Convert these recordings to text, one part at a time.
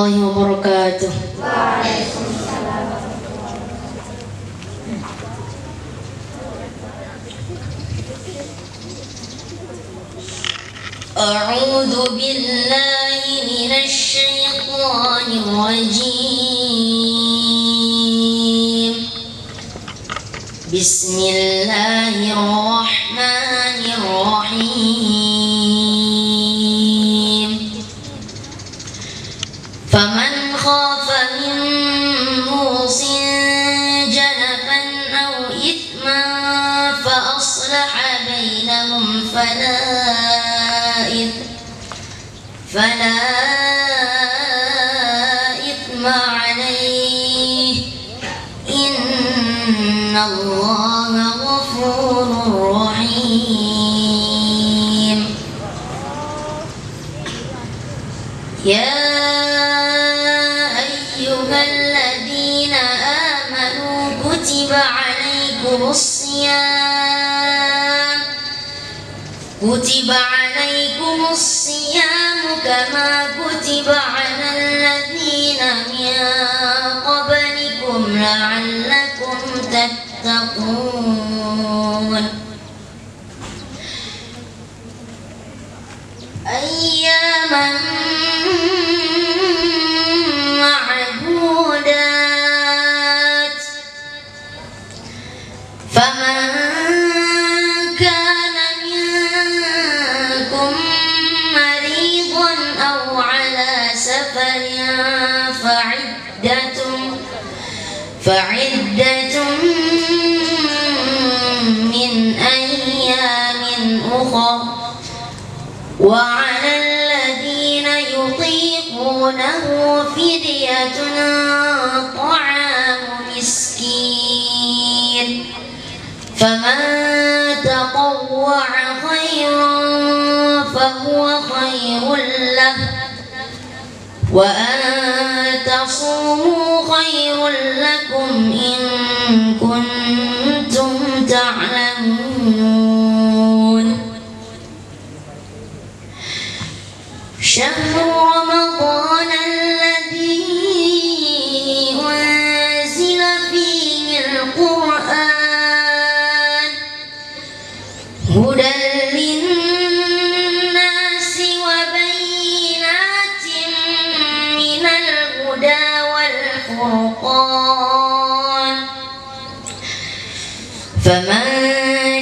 warahmatullahi wabarakatuh. A'udzu billahi minasy syaithanir rajim. Bismillahirrahmanirrahim. Faman khafa min musin janafan aw ithman fa aslaha bainahum فلا إثم عليه إن الله غفور رحيم. يا أيها الذين آمنوا كتب عليكم الصيام كما كتب على الذين من قبلكم لعلكم تتقون. أياما معدودات فمن كان منكم مريضا أو على سفر فعدة من أيام أخر وعلى الذين يطيقونه فدية طعام مسكين فمن تطوع خيرا فهو خير له وأن تصوموا خير لكم إن كنتم تعلمون. شهر رمضان الذي أنزل فيه القرآن هدى للناس وبينات من الهدى والفرقان فمن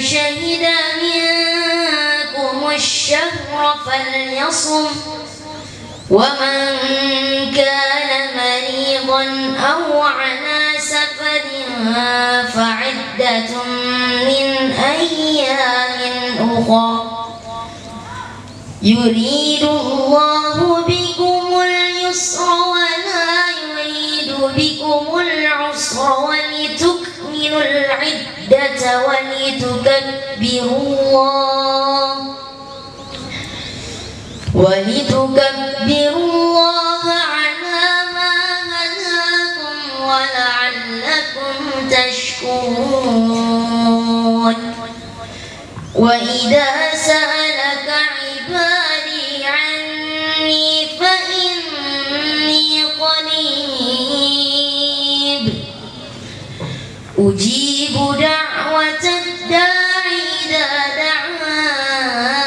شهد منكم الشهر فليصم ومن كان مريضا أو على سفر فعدة من أيام أخر يريد الله بكم اليسر ولا يريد بكم العسر ولتكملوا العدة ولتكبروا الله على ما هداكم ولعلكم تشكرون. وإذا سألك عبادي عني فإني قريب أجيب دعوة الداع إذا دعان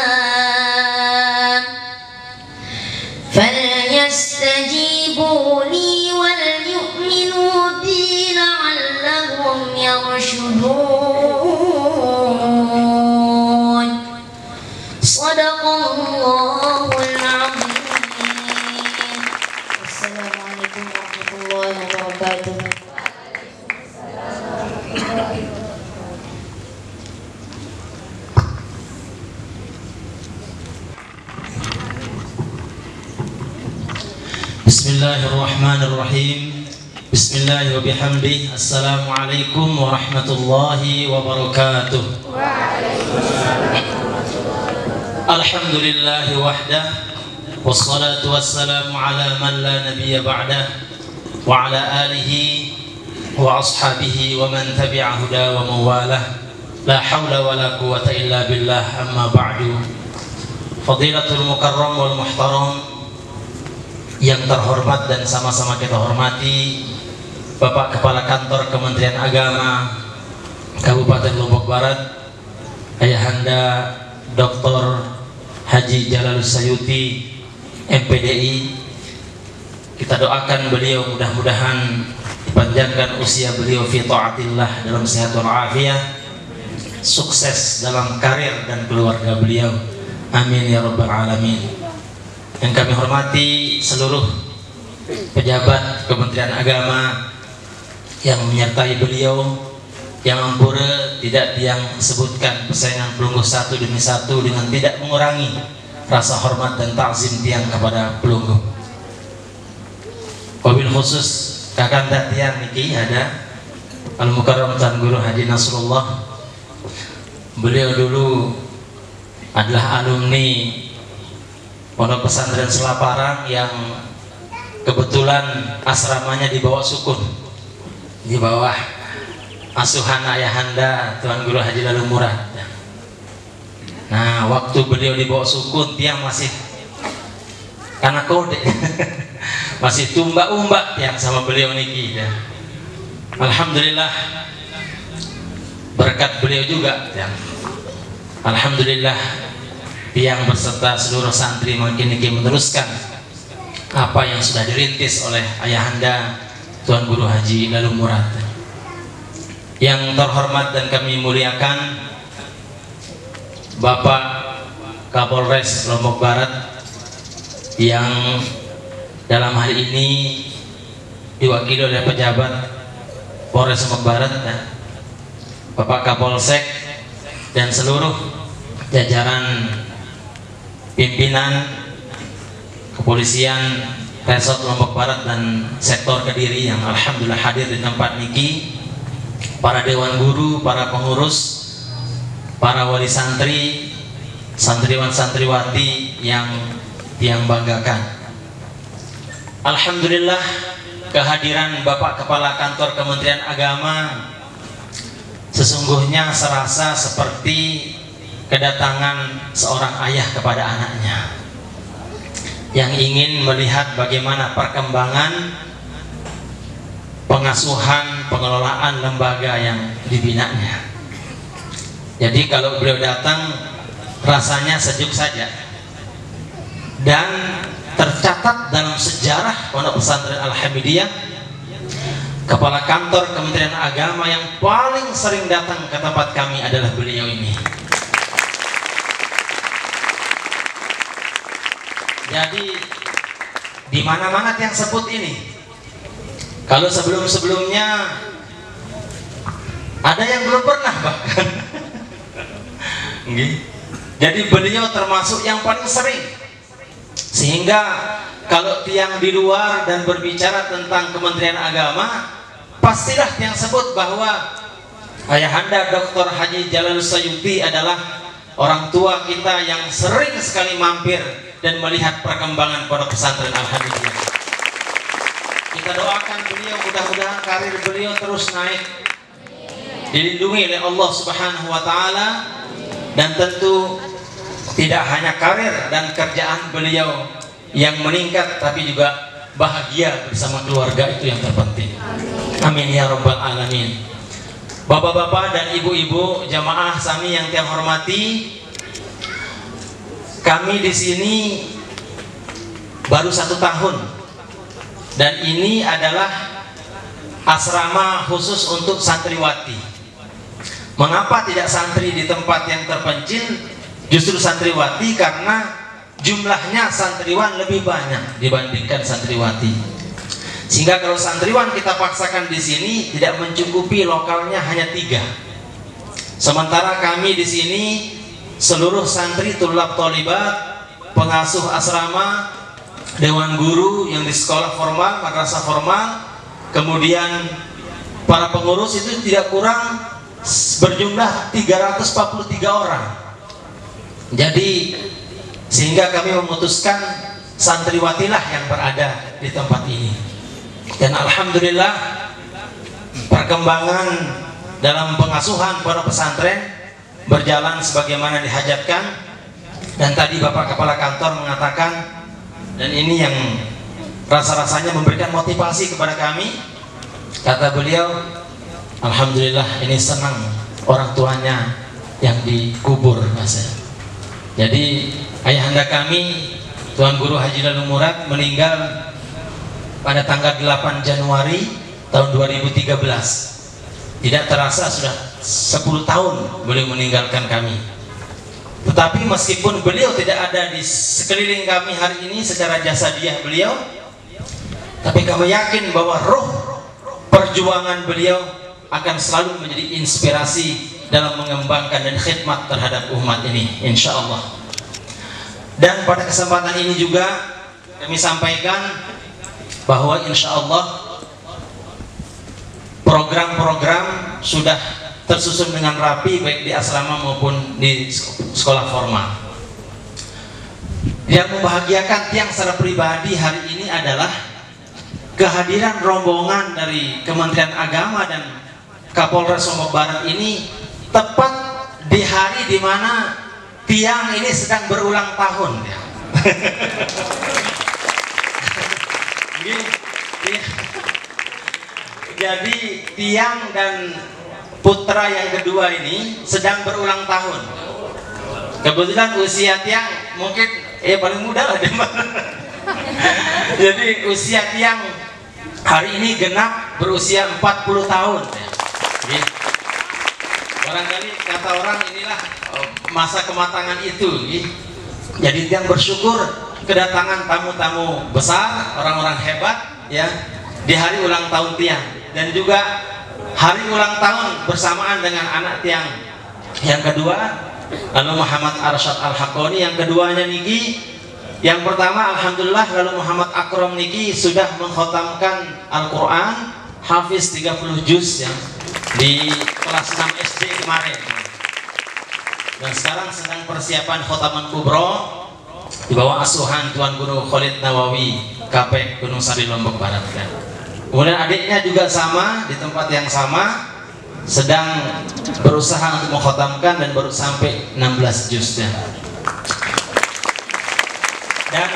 فليستجيبوا لي وليؤمنوا بي لعلهم يرشدون. صدق الله العظيم. السلام عليكم ورحمة الله وبركاته. Bismillahirrahmanirrahim. Bismillah wa bihamdih. Assalamualaikum warahmatullahi wabarakatuh. Alhamdulillahi wahdah wassalatu wassalamu ala man la nabiyya ba'dah wa ala alihi wa ashabihi wa man tabi'a huda wa mawalah. La hawla wa la quwwata illa billah. Amma ba'du. Fadilatul mukarram wal muhtaram yang terhormat dan sama-sama kita hormati Bapak Kepala Kantor Kementerian Agama Kabupaten Lombok Barat, Ayahanda Dr. Haji Jalalus Sayuti MPDI. Kita doakan beliau mudah-mudahan dipanjangkan usia beliau fi taatillah dalam sehat walafiat, sukses dalam karir dan keluarga beliau, amin ya rabbal alamin. Yang kami hormati seluruh pejabat Kementerian Agama yang menyertai beliau, yang ampura tidak yang sebutkan persaingan pelungguh satu demi satu dengan tidak mengurangi rasa hormat dan takzim tiang kepada pelungguh. Wabil khusus kakanda tiang niki ada Al-Mukarram Tuan Guru Haji Nasrullah. Beliau dulu adalah alumni Pondok Pesantren Selaparang yang kebetulan asramanya di bawah Sukun, di bawah asuhan ayahanda Tuan Guru Haji Lalu Murad. Nah, waktu beliau di bawah Sukun, tiang masih karena kode masih tumbak-umbak tiang sama beliau niki. Alhamdulillah berkat beliau juga tiang. Alhamdulillah tiang beserta seluruh santri makin meneruskan apa yang sudah dirintis oleh ayahanda Tuan Guru Haji Lalu Murad. Yang terhormat dan kami muliakan Bapak Kapolres Lombok Barat yang dalam hal ini diwakili oleh pejabat Polres Lombok Barat, Bapak Kapolsek dan seluruh jajaran pimpinan kepolisian Resort Lombok Barat dan sektor Kediri yang alhamdulillah hadir di tempat niki, para dewan guru, para pengurus, para wali santri, santriwan santriwati yang banggakan. Alhamdulillah kehadiran Bapak Kepala Kantor Kementerian Agama sesungguhnya serasa seperti kedatangan seorang ayah kepada anaknya yang ingin melihat bagaimana perkembangan pengasuhan, pengelolaan lembaga yang dibinanya. Jadi kalau beliau datang rasanya sejuk saja, dan tercatat dalam sejarah Pondok Pesantren Al-Hamidiyah, Kepala Kantor Kementerian Agama yang paling sering datang ke tempat kami adalah beliau ini. Jadi di mana-mana yang sebut ini. Kalau sebelum-sebelumnya ada yang belum pernah bahkan. Jadi beliau termasuk yang paling sering. Sehingga kalau tiang di luar dan berbicara tentang Kementerian Agama, pastilah yang sebut bahwa ayahanda Dr. Haji Jalalus Sayuti adalah orang tua kita yang sering sekali mampir dan melihat perkembangan Pondok Pesantren Al-Hamidiyah. Kita doakan beliau, mudah-mudahan karir beliau terus naik, dilindungi oleh Allah Subhanahu wa Ta'ala, dan tentu tidak hanya karir dan kerjaan beliau yang meningkat, tapi juga bahagia bersama keluarga, itu yang terpenting. Amin ya rabbal alamin. Bapak-bapak dan ibu-ibu jamaah sami yang tiang hormati, kami di sini baru 1 tahun, dan ini adalah asrama khusus untuk santriwati. Mengapa tidak santri di tempat yang terpencil, justru santriwati? Karena jumlahnya santriwan lebih banyak dibandingkan santriwati, sehingga kalau santriwan kita paksakan di sini tidak mencukupi, lokalnya hanya 3. Sementara kami di sini seluruh santri, tulab tolibat, pengasuh asrama, dewan guru yang di sekolah formal, madrasah formal, kemudian para pengurus itu tidak kurang berjumlah 343 orang. Jadi sehingga kami memutuskan santriwatilah yang berada di tempat ini. Dan alhamdulillah perkembangan dalam pengasuhan pondok pesantren berjalan sebagaimana dihajatkan. Dan tadi Bapak Kepala Kantor mengatakan, dan ini yang rasa-rasanya memberikan motivasi kepada kami. Kata beliau, alhamdulillah ini senang orang tuanya yang dikubur, Mas. Jadi ayahanda kami Tuan Guru Haji Lalu Murad meninggal pada tanggal 8 Januari tahun 2013. Tidak terasa sudah 10 tahun beliau meninggalkan kami. Tetapi meskipun beliau tidak ada di sekeliling kami hari ini secara jasadiah beliau, tapi kami yakin bahwa roh perjuangan beliau akan selalu menjadi inspirasi dalam mengembangkan dan khidmat terhadap umat ini, insya Allah. Dan pada kesempatan ini juga kami sampaikan bahwa insya Allah program-program sudah tersusun dengan rapi baik di asrama maupun di sekolah formal. Yang membahagiakan tiang secara pribadi hari ini adalah kehadiran rombongan dari Kementerian Agama dan Kapolres Lombok Barat ini tepat di hari di mana tiang ini sedang berulang tahun ya. Jadi tiang dan putra yang kedua ini sedang berulang tahun. Kebetulan usia tiang mungkin paling muda lah dia. Jadi usia tiang hari ini genap berusia 40 tahun ya. Barangkali kata orang inilah masa kematangan itu ya. Jadi tiang bersyukur kedatangan tamu-tamu besar, orang-orang hebat ya di hari ulang tahun tiang, dan juga hari ulang tahun bersamaan dengan anak tiang yang kedua, lalu Muhammad Arsyad Al-Hakoni yang keduanya niki. Yang pertama alhamdulillah lalu Muhammad Akram niki sudah mengkhatamkan Al-Quran hafiz 30 juz ya di kelas 6 SD kemarin, dan sekarang sedang persiapan khotaman kubro di bawah asuhan Tuan Guru Khalid Nawawi KP Gunung Sari Lombok Barat kan. Kemudian adiknya juga sama di tempat yang sama sedang berusaha untuk mengkhatamkan dan baru sampai 16 juznya. Dan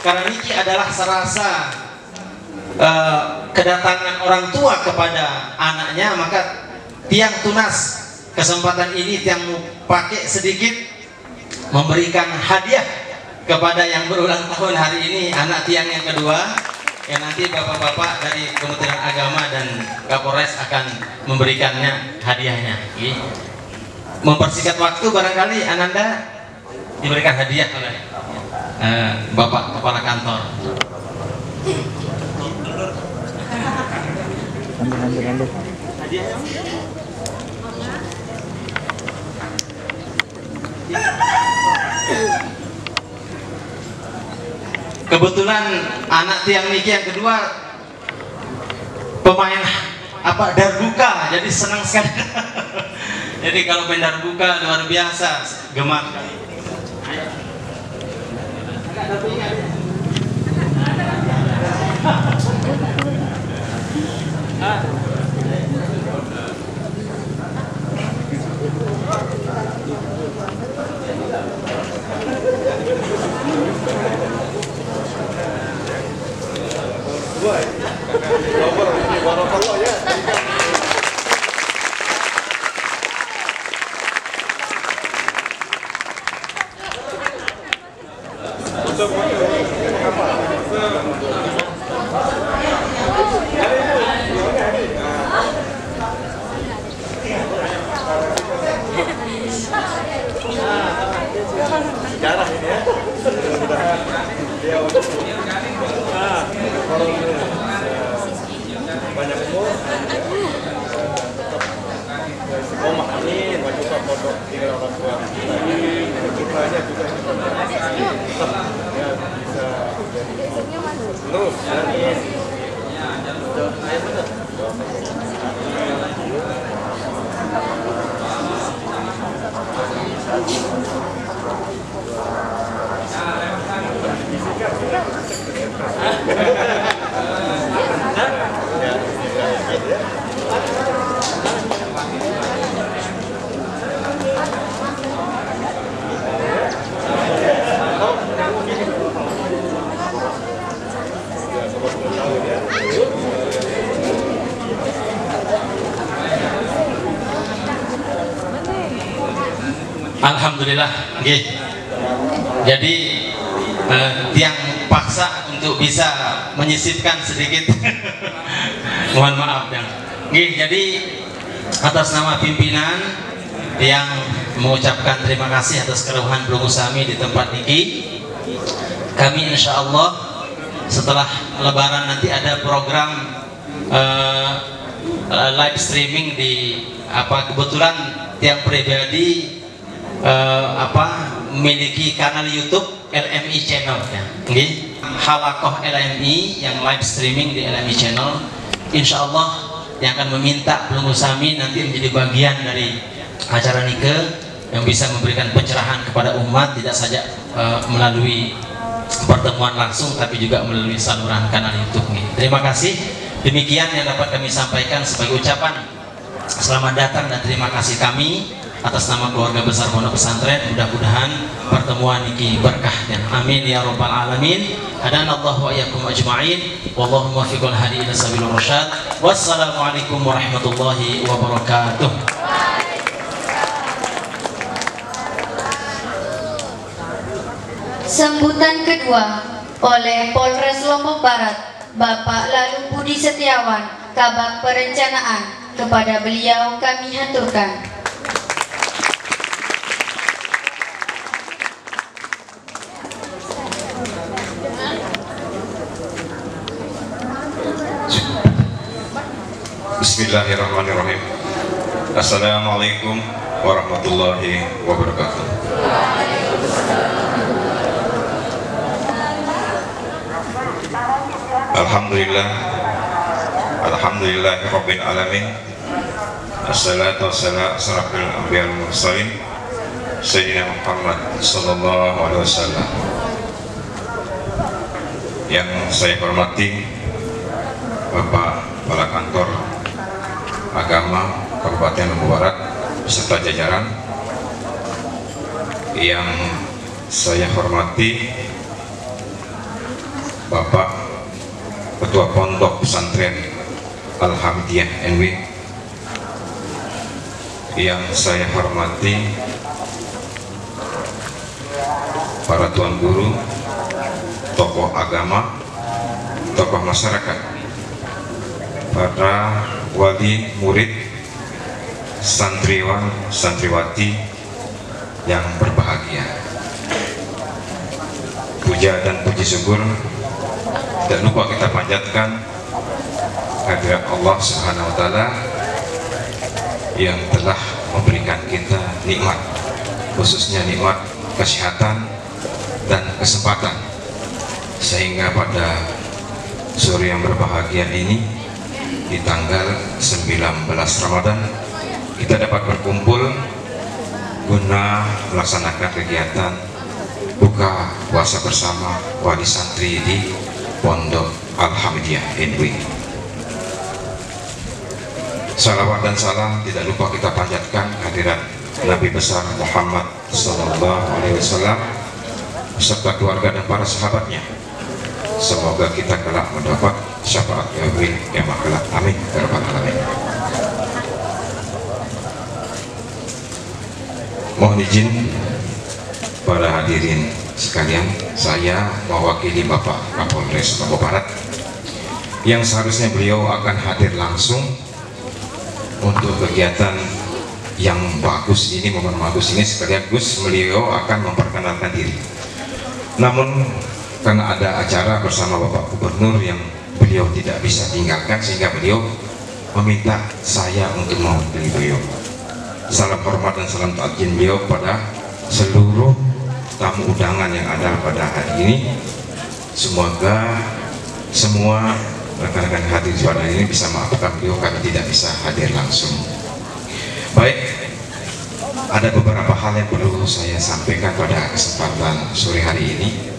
karena ini adalah serasa kedatangan orang tua kepada anaknya, maka tiang tunas kesempatan ini tiang pakai sedikit memberikan hadiah kepada yang berulang tahun hari ini, anak tiang yang kedua, yang nanti bapak-bapak dari Kementerian Agama dan Kapolres akan memberikannya hadiahnya. Mempersingkat waktu, barangkali Ananda diberikan hadiah oleh Bapak Kepala Kantor. Kebetulan anak tiang niki yang kedua pemain darbuka, jadi senang sekali. Jadi kalau main darbuka luar biasa gemar. Sejarah ini ya. Mudah-mudahan dia banyak umur, tetap istiqomah, amin. Wajib pondok tinggal orang tua. Putranya juga tetap ya bisa terus. Alhamdulillah, nggih. Jadi tiang paksa untuk bisa menyisipkan sedikit. Mohon maaf ya. Nggih, jadi atas nama pimpinan yang mengucapkan terima kasih atas keruhan Pelunggu Sami di tempat niki. Kami insya Allah setelah Lebaran nanti ada program live streaming di kebetulan tiang pribadi memiliki kanal YouTube LMI Channel ya. Okay. Halakoh LMI yang live streaming di LMI Channel, insya Allah yang akan meminta Pelunggu Sami nanti menjadi bagian dari acara nike yang bisa memberikan pencerahan kepada umat, tidak saja melalui pertemuan langsung tapi juga melalui saluran kanal YouTube nih. Terima kasih. Demikian yang dapat kami sampaikan sebagai ucapan selamat datang dan terima kasih kami atas nama keluarga besar Pondok Pesantren. Mudah-mudahan pertemuan ini berkah dan amin ya rabbal alamin. Hadanallahu wa iyyakum ajma'in. Wallahu muwaffiqul hadi ila sabilir rasyad. Wassalamualaikum warahmatullahi wabarakatuh. Sambutan kedua oleh Polres Lombok Barat, Bapak Lalu Budi Setiawan, Kabag Perencanaan. Kepada beliau kami haturkan. Bismillahirrahmanirrahim. Assalamualaikum warahmatullahi wabarakatuh. Alhamdulillahirabbil alamin. Assalatu wassalamu ala anbiya'il mursalin Sayyidina Muhammad sallallahu alaihi wasallam. Yang saya hormati Bapak Kepala Kantor Agama Kabupaten Lombok Barat beserta jajaran, yang saya hormati Bapak Ketua Pondok Pesantren Al-Hamdiyah NW, yang saya hormati para tuan guru, tokoh agama, tokoh masyarakat, para wali murid, santriwan, santriwati yang berbahagia. Puja dan puji syukur tidak lupa kita panjatkan kehadirat Allah Subhanahu wa Ta'ala yang telah memberikan kita nikmat, khususnya nikmat kesehatan dan kesempatan, sehingga pada sore yang berbahagia ini di tanggal 19 Ramadan kita dapat berkumpul guna melaksanakan kegiatan buka puasa bersama wali santri di Pondok Al-Hamdiyah NW. Salawat dan salam tidak lupa kita panjatkan hadirat Nabi besar Muhammad sallallahu alaihi wasallam beserta keluarga dan para sahabatnya. Semoga kita kelak mendapat syafaat yaumil kiamat kelak. Amin ya rabbal alamin. Mohon izin para hadirin sekalian, saya mewakili Bapak Kapolres Lombok Barat yang seharusnya beliau akan hadir langsung untuk kegiatan yang bagus ini, momen bagus ini, sekaligus beliau akan memperkenalkan diri. Namun karena ada acara bersama Bapak Gubernur yang beliau tidak bisa tinggalkan, sehingga beliau meminta saya untuk mewakili beliau. Salam hormat dan salam ta'zim beliau pada seluruh tamu undangan yang ada pada hari ini. Semoga semua rekan-rekan hadir pada hari ini bisa maafkan beliau karena tidak bisa hadir langsung. Baik, ada beberapa hal yang perlu saya sampaikan pada kesempatan sore hari ini,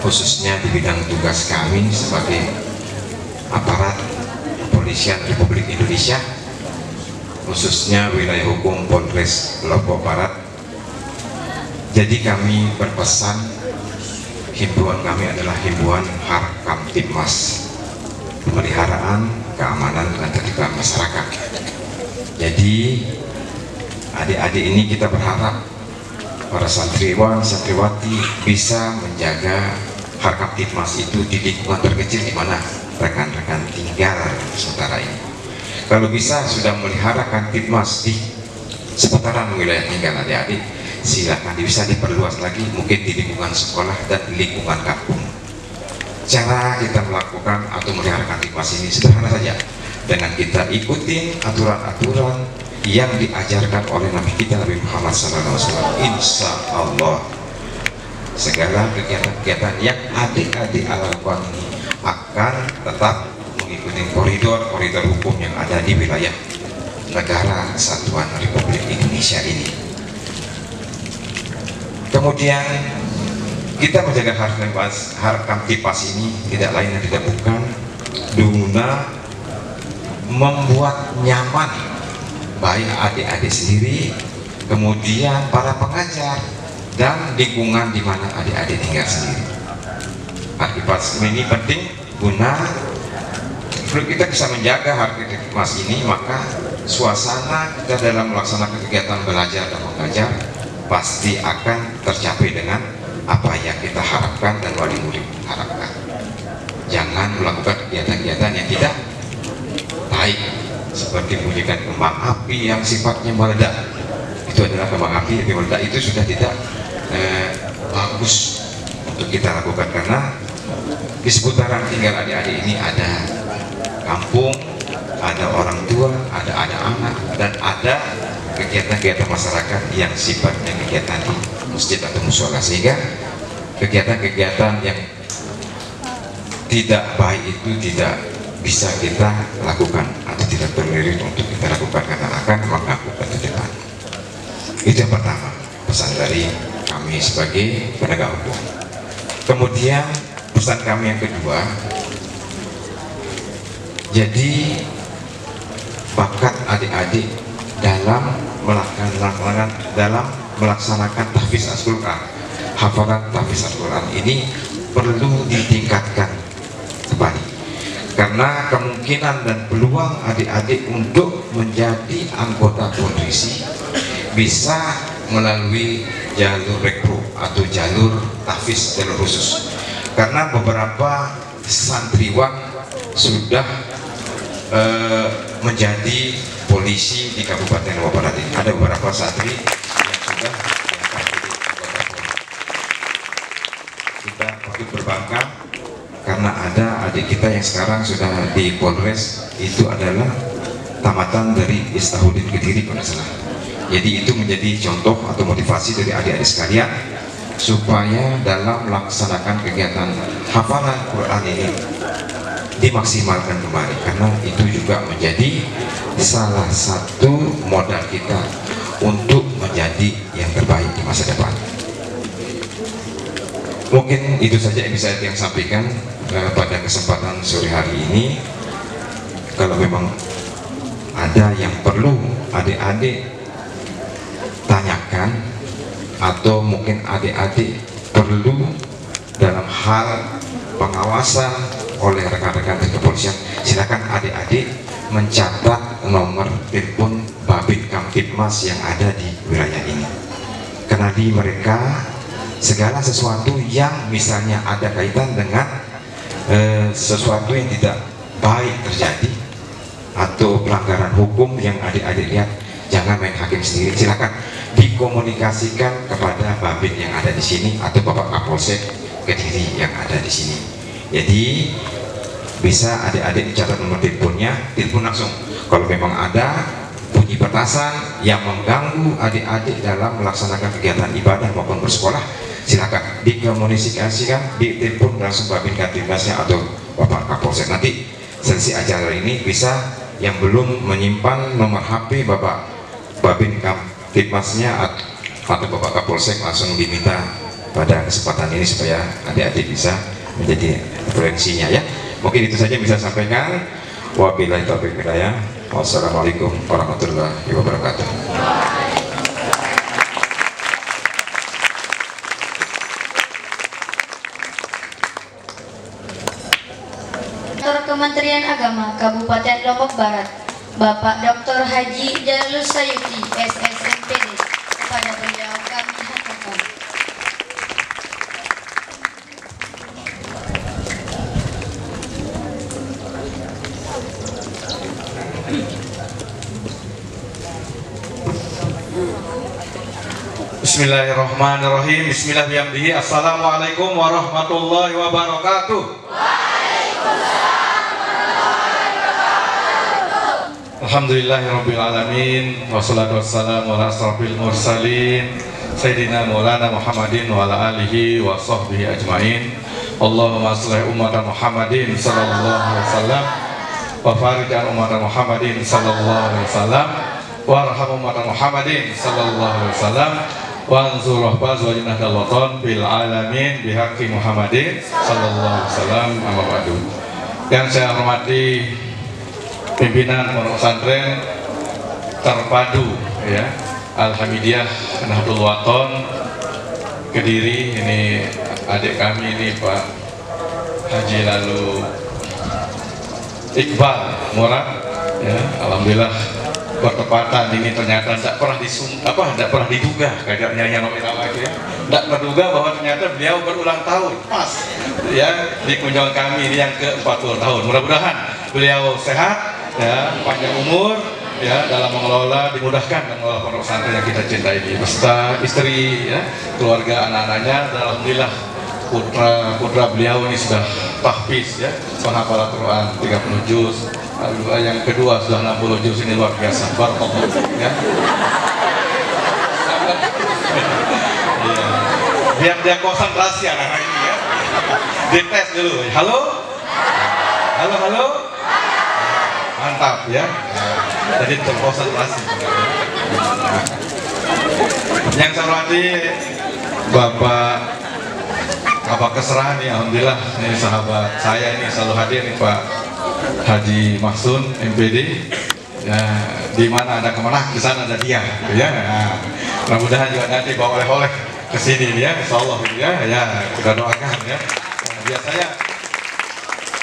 khususnya di bidang tugas kami sebagai aparat kepolisian Republik Indonesia, khususnya wilayah hukum Polres Lombok Barat. Jadi kami berpesan, himbauan kami adalah himbauan Harkam Tipmas, pemeliharaan keamanan dan ketertiban masyarakat. Jadi adik-adik ini kita berharap para santriwan, santriwati bisa menjaga Harkam Tipmas itu di lingkungan terkecil di mana rekan-rekan tinggal sementara ini. Kalau bisa sudah melihara Tipmas di seputaran wilayah tinggal adik-adik, silakan bisa diperluas lagi mungkin di lingkungan sekolah dan di lingkungan kampung. Cara kita melakukan atau melihara Tipmas ini sederhana saja, dengan kita ikutin aturan-aturan yang diajarkan oleh Nabi kita Nabi Muhammad SAW. Insya Allah segala kegiatan-kegiatan yang adik-adik lakukan ini akan tetap mengikuti koridor hukum yang ada di wilayah negara Kesatuan Republik Indonesia ini. Kemudian kita menjaga Harkam Tipmas ini tidak lain dan tidak bukan guna membuat nyaman baik adik-adik sendiri, kemudian para pengajar dan lingkungan di mana adik-adik tinggal sendiri. Tipmas ini penting guna kalau kita bisa menjaga Harkam Tipmas ini, maka suasana kita dalam melaksanakan kegiatan belajar dan mengajar pasti akan tercapai dengan apa yang kita harapkan dan wali murid harapkan. Jangan melakukan kegiatan-kegiatan yang tidak baik seperti membunyikan kembang api yang sifatnya meledak. Itu adalah kembang api yang meledak, itu sudah tidak bagus untuk kita lakukan, karena di seputaran tinggal adik-adik ini ada kampung, ada orang tua, ada anak-anak, dan ada kegiatan-kegiatan masyarakat yang sifatnya kegiatan di masjid atau musola, sehingga kegiatan-kegiatan yang tidak baik itu tidak bisa kita lakukan atau tidak tolerir untuk kita lakukan karena akan mengganggu ke depan. Itu yang pertama, pesan dari kami sebagai penegak hukum. Kemudian pesan kami yang kedua, jadi bakat adik-adik dalam melaksanakan tahfiz Al-Quran, hafalan tahfiz Al-Quran ini perlu ditingkatkan kembali, karena kemungkinan dan peluang adik-adik untuk menjadi anggota polisi bisa melalui jalur rekru atau jalur tahfiz, jalur khusus, karena beberapa santriwan sudah menjadi polisi di Kabupaten Lombok Barat ini. Ada beberapa santri yang sudah kita patut berbangga karena ada adik kita yang sekarang sudah di Polres, itu adalah tamatan dari Istahudin Kediri kalau salah. Jadi itu menjadi contoh atau motivasi dari adik-adik sekalian supaya dalam melaksanakan kegiatan hafalan Quran ini dimaksimalkan kembali, karena itu juga menjadi salah satu modal kita untuk menjadi yang terbaik di masa depan. Mungkin itu saja yang bisa saya sampaikan pada kesempatan sore hari ini. Kalau memang ada yang perlu adik-adik tanyakan atau mungkin adik-adik perlu dalam hal pengawasan oleh rekan-rekan dari kepolisian, silakan adik-adik mencatat nomor telepon Babin Kamtipmas yang ada di wilayah ini. Kenali mereka, segala sesuatu yang misalnya ada kaitan dengan sesuatu yang tidak baik terjadi atau pelanggaran hukum yang adik-adik lihat, jangan main hakim sendiri, silakan dikomunikasikan kepada Babin yang ada di sini atau Bapak Kapolsek Kediri yang ada di sini. Jadi bisa adik-adik dicatat nomor teleponnya, telepon langsung. Kalau memang ada bunyi petasan yang mengganggu adik-adik dalam melaksanakan kegiatan ibadah maupun bersekolah, silakan dikomunikasikan di telepon langsung Babin Kamtipmasnya atau Bapak Kapolsek. Nanti sesi acara ini bisa yang belum menyimpan nomor HP Bapak Babin Kamtipmasnya atau Bapak Kapolsek langsung diminta pada kesempatan ini supaya adik-adik bisa menjadi referensinya ya. Mungkin itu saja bisa sampaikan. Wabillahi taufiq wal hidayah. Wassalamualaikum warahmatullahi wabarakatuh. Kementerian Agama Kabupaten Lombok Barat, Bapak Dr. Haji Jalus Sayuti, SSMPD, kepada beliau kami haturkan Bismillahirrahmanirrahim. Bismillahirrahmanirrahim. Assalamualaikum warahmatullahi wabarakatuh. Alhamdulillahirabbil alamin wassalatu wassalamu ala asrofil mursalin Sayyidina Maulana Muhammadin wa ala alihi wa sahbihi ajmain. Allahumma sholli umat Muhammadin sallallahu alaihi wasallam wa farid an umat Muhammadin sallallahu alaihi wasallam warham umat Muhammadin sallallahu alaihi wasallam wa ansur azwajina dallatan bil alamin bihaqqi Muhammadin sallallahu alaihi wasallam. Amma ba'du. Yang saya hormati pimpinan Pondok Pesantren Terpadu ya Al-Hamidiyah Nahdlatul Wathon Kediri. Ini adik kami ini Pak Haji Lalu Iqbal Murad ya. Alhamdulillah bertepatan ini ternyata tidak pernah diduga kayaknya yang nominal lagi ya. Tidak terduga bahwa ternyata beliau berulang tahun pas ya di kunjungan kami ini yang ke-40 tahun. Mudah-mudahan beliau sehat ya, panjang umur ya, dalam mengelola, dimudahkan mengelola pondok pesantren yang kita cintai ini beserta istri ya, keluarga, anak-anaknya. Alhamdulillah putra beliau ini sudah tahfiz ya, penghafal Al-Quran 30 juz. Yang kedua sudah 60 juz. Ini luar biasa, barakallah ya. Biar dia konsentrasi anak-anak ini ya. Dites dulu. Halo? Halo? Mantap ya. Jadi terkonsentrasi. Yang saya hormati Bapak Kesrah nih, alhamdulillah ini sahabat saya ini selalu hadir nih Pak Haji Mahsun MPD ya, di mana ada kemenang di sana ada dia gitu ya. Nah, mudah-mudahan juga nanti bawa oleh-oleh ke sini ya, insyaallah gitu ya. Ya, kita doakan ya. Nah, biasanya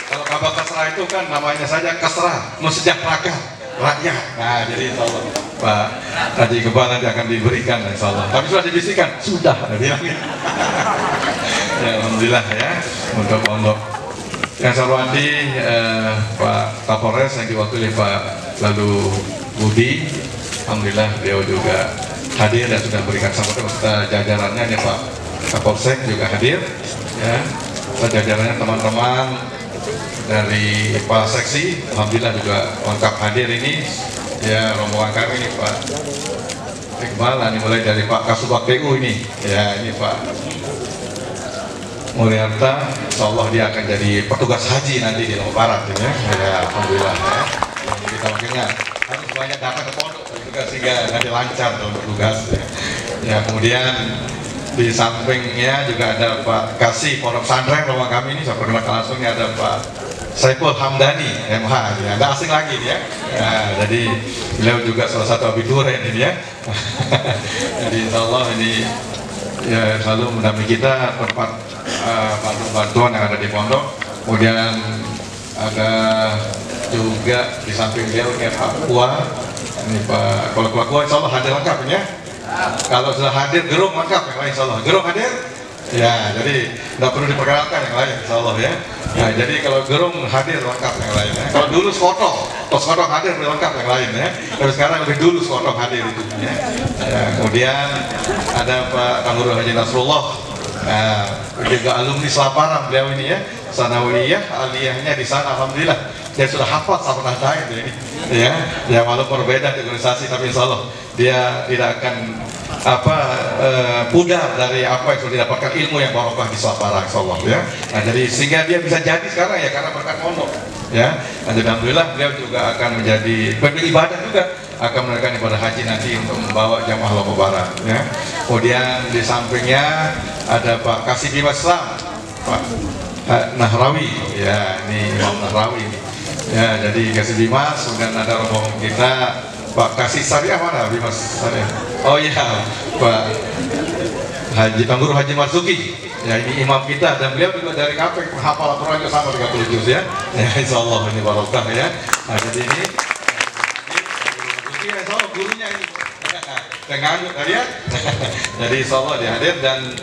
kalau kabar Kesrah itu kan namanya saja Kesrah, mensejahterakan rakyat. Nah, jadi insyaallah Pak Haji Iqbal nanti akan diberikan insyaallah. Tapi sudah dibisikkan, sudah bilangnya. Ya, alhamdulillah ya untuk pondok. Yang saya hormati Pak Kapolres yang diwakili Pak Lalu Budi, alhamdulillah beliau juga hadir dan sudah memberikan sambutan beserta jajarannya. Ini Pak Kapolsek juga hadir ya, jajarannya teman-teman dari Pak Seksi, alhamdulillah juga lengkap hadir ini ya. Rombongan kami ini Pak Iqbal, ini mulai dari Pak Kasubag PU ini ya, ini Pak Muriarta, insyaallah dia akan jadi petugas haji nanti di Lombok Barat ya. Ya, alhamdulillah ya. Jadi kita makanya harus banyak datang ke pondok juga sehingga nanti lancar dalam bertugas ya. Ya, kemudian di sampingnya juga ada Pak Kasih Pondok Pesantren rumah kami ini. Saya perkenalkan langsung, ada Pak Saiful Hamdani MH ya. Nggak asing lagi dia. Ya, jadi beliau juga salah satu abiduren ini ya. Jadi insyaallah ini ya selalu mendampingi kita tempat bantuan yang ada di pondok. Kemudian ada juga di samping dia kayak Pak Kua, ini Pak Kua insyaallah hadir lengkap ini ya. Kalau sudah hadir gerung lengkap yang lain insyaallah. Gerung hadir ya, jadi nggak perlu diperkenalkan yang lain insyaallah ya. Nah, jadi kalau gerung hadir lengkap yang lain ya. Kalau dulu Skotok hadir lengkap yang lain ya. Tapi sekarang lebih dulu Skotok hadir itu ya. Ya, kemudian ada Pak Kanguru Haji Nasrullah. Nah, juga alumni Selaparang beliau ini ya, sanawiyah, aliyahnya di sana, alhamdulillah dia sudah hafal Sabanah Dain ini ya. Ya walaupun berbeda di organisasi, tapi insyaallah dia tidak akan pudar dari apa yang sudah didapatkan, ilmu yang barokah di Selaparang insyaallah ya. Nah, jadi sehingga dia bisa jadi sekarang ya karena berkat pondok ya. Nah, alhamdulillah beliau juga akan menjadi beribadah juga, akan menunaikan ibadah haji nanti untuk membawa jamaah Lombok Barat ya. Kemudian di sampingnya ada Pak Kasih Bimas Islam, Pak Nahrawi ya, ini Imam Nahrawi ya. Jadi Kasih Bimas, kemudian ada rombongan kita Pak Kasih Syariah, mana Bimas Syariah? Oh iya, Pak Haji Kanguru Haji Marzuki ya, ini imam kita dan beliau juga dari KP hafal Al-Quran sama 30 juz ya. Ya insyaallah ini barokah ya. Nah, jadi ini gurunya ini nganjuk tadi ya. Jadi insyaallah dia hadir dan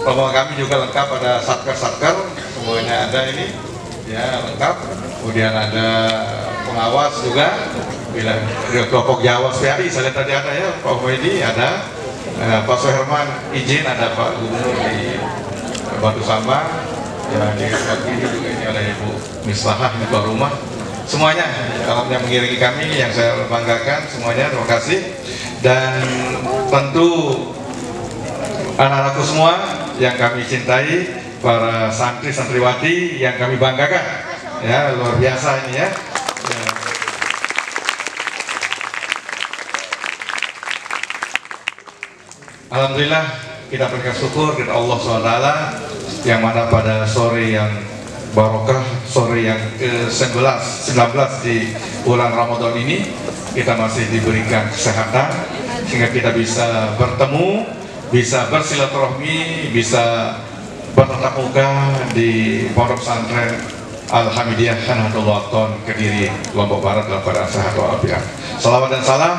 rombongan kami juga lengkap, ada satker semuanya ada ini ya, lengkap. Kemudian ada pengawas juga, bila kelompok Jawa SPRI saya lihat tadi ada ya, Pak Medi ada, Pak Soeherman izin ada Pak Gubernur di Batu Sambang, ya di dekat ini juga ini ada Ibu Mislahah di tuan rumah. Semuanya yang mengiringi kami yang saya banggakan semuanya, terima kasih. Dan tentu anak-anakku semua yang kami cintai, para santri santriwati yang kami banggakan, ya luar biasa ini ya. Alhamdulillah kita berikan syukur kepada Allah SWT yang mana pada sore yang barokah, sore yang ke-19 di bulan Ramadan ini kita masih diberikan kesehatan sehingga kita bisa bertemu, bisa bersilaturahmi, bisa bertatap muka di Pondok Pesantren Al-Hamidiyah Nahdlatul Wathon Kediri, Lombok Barat dalam keadaan sehat walafiat. Salawat dan salam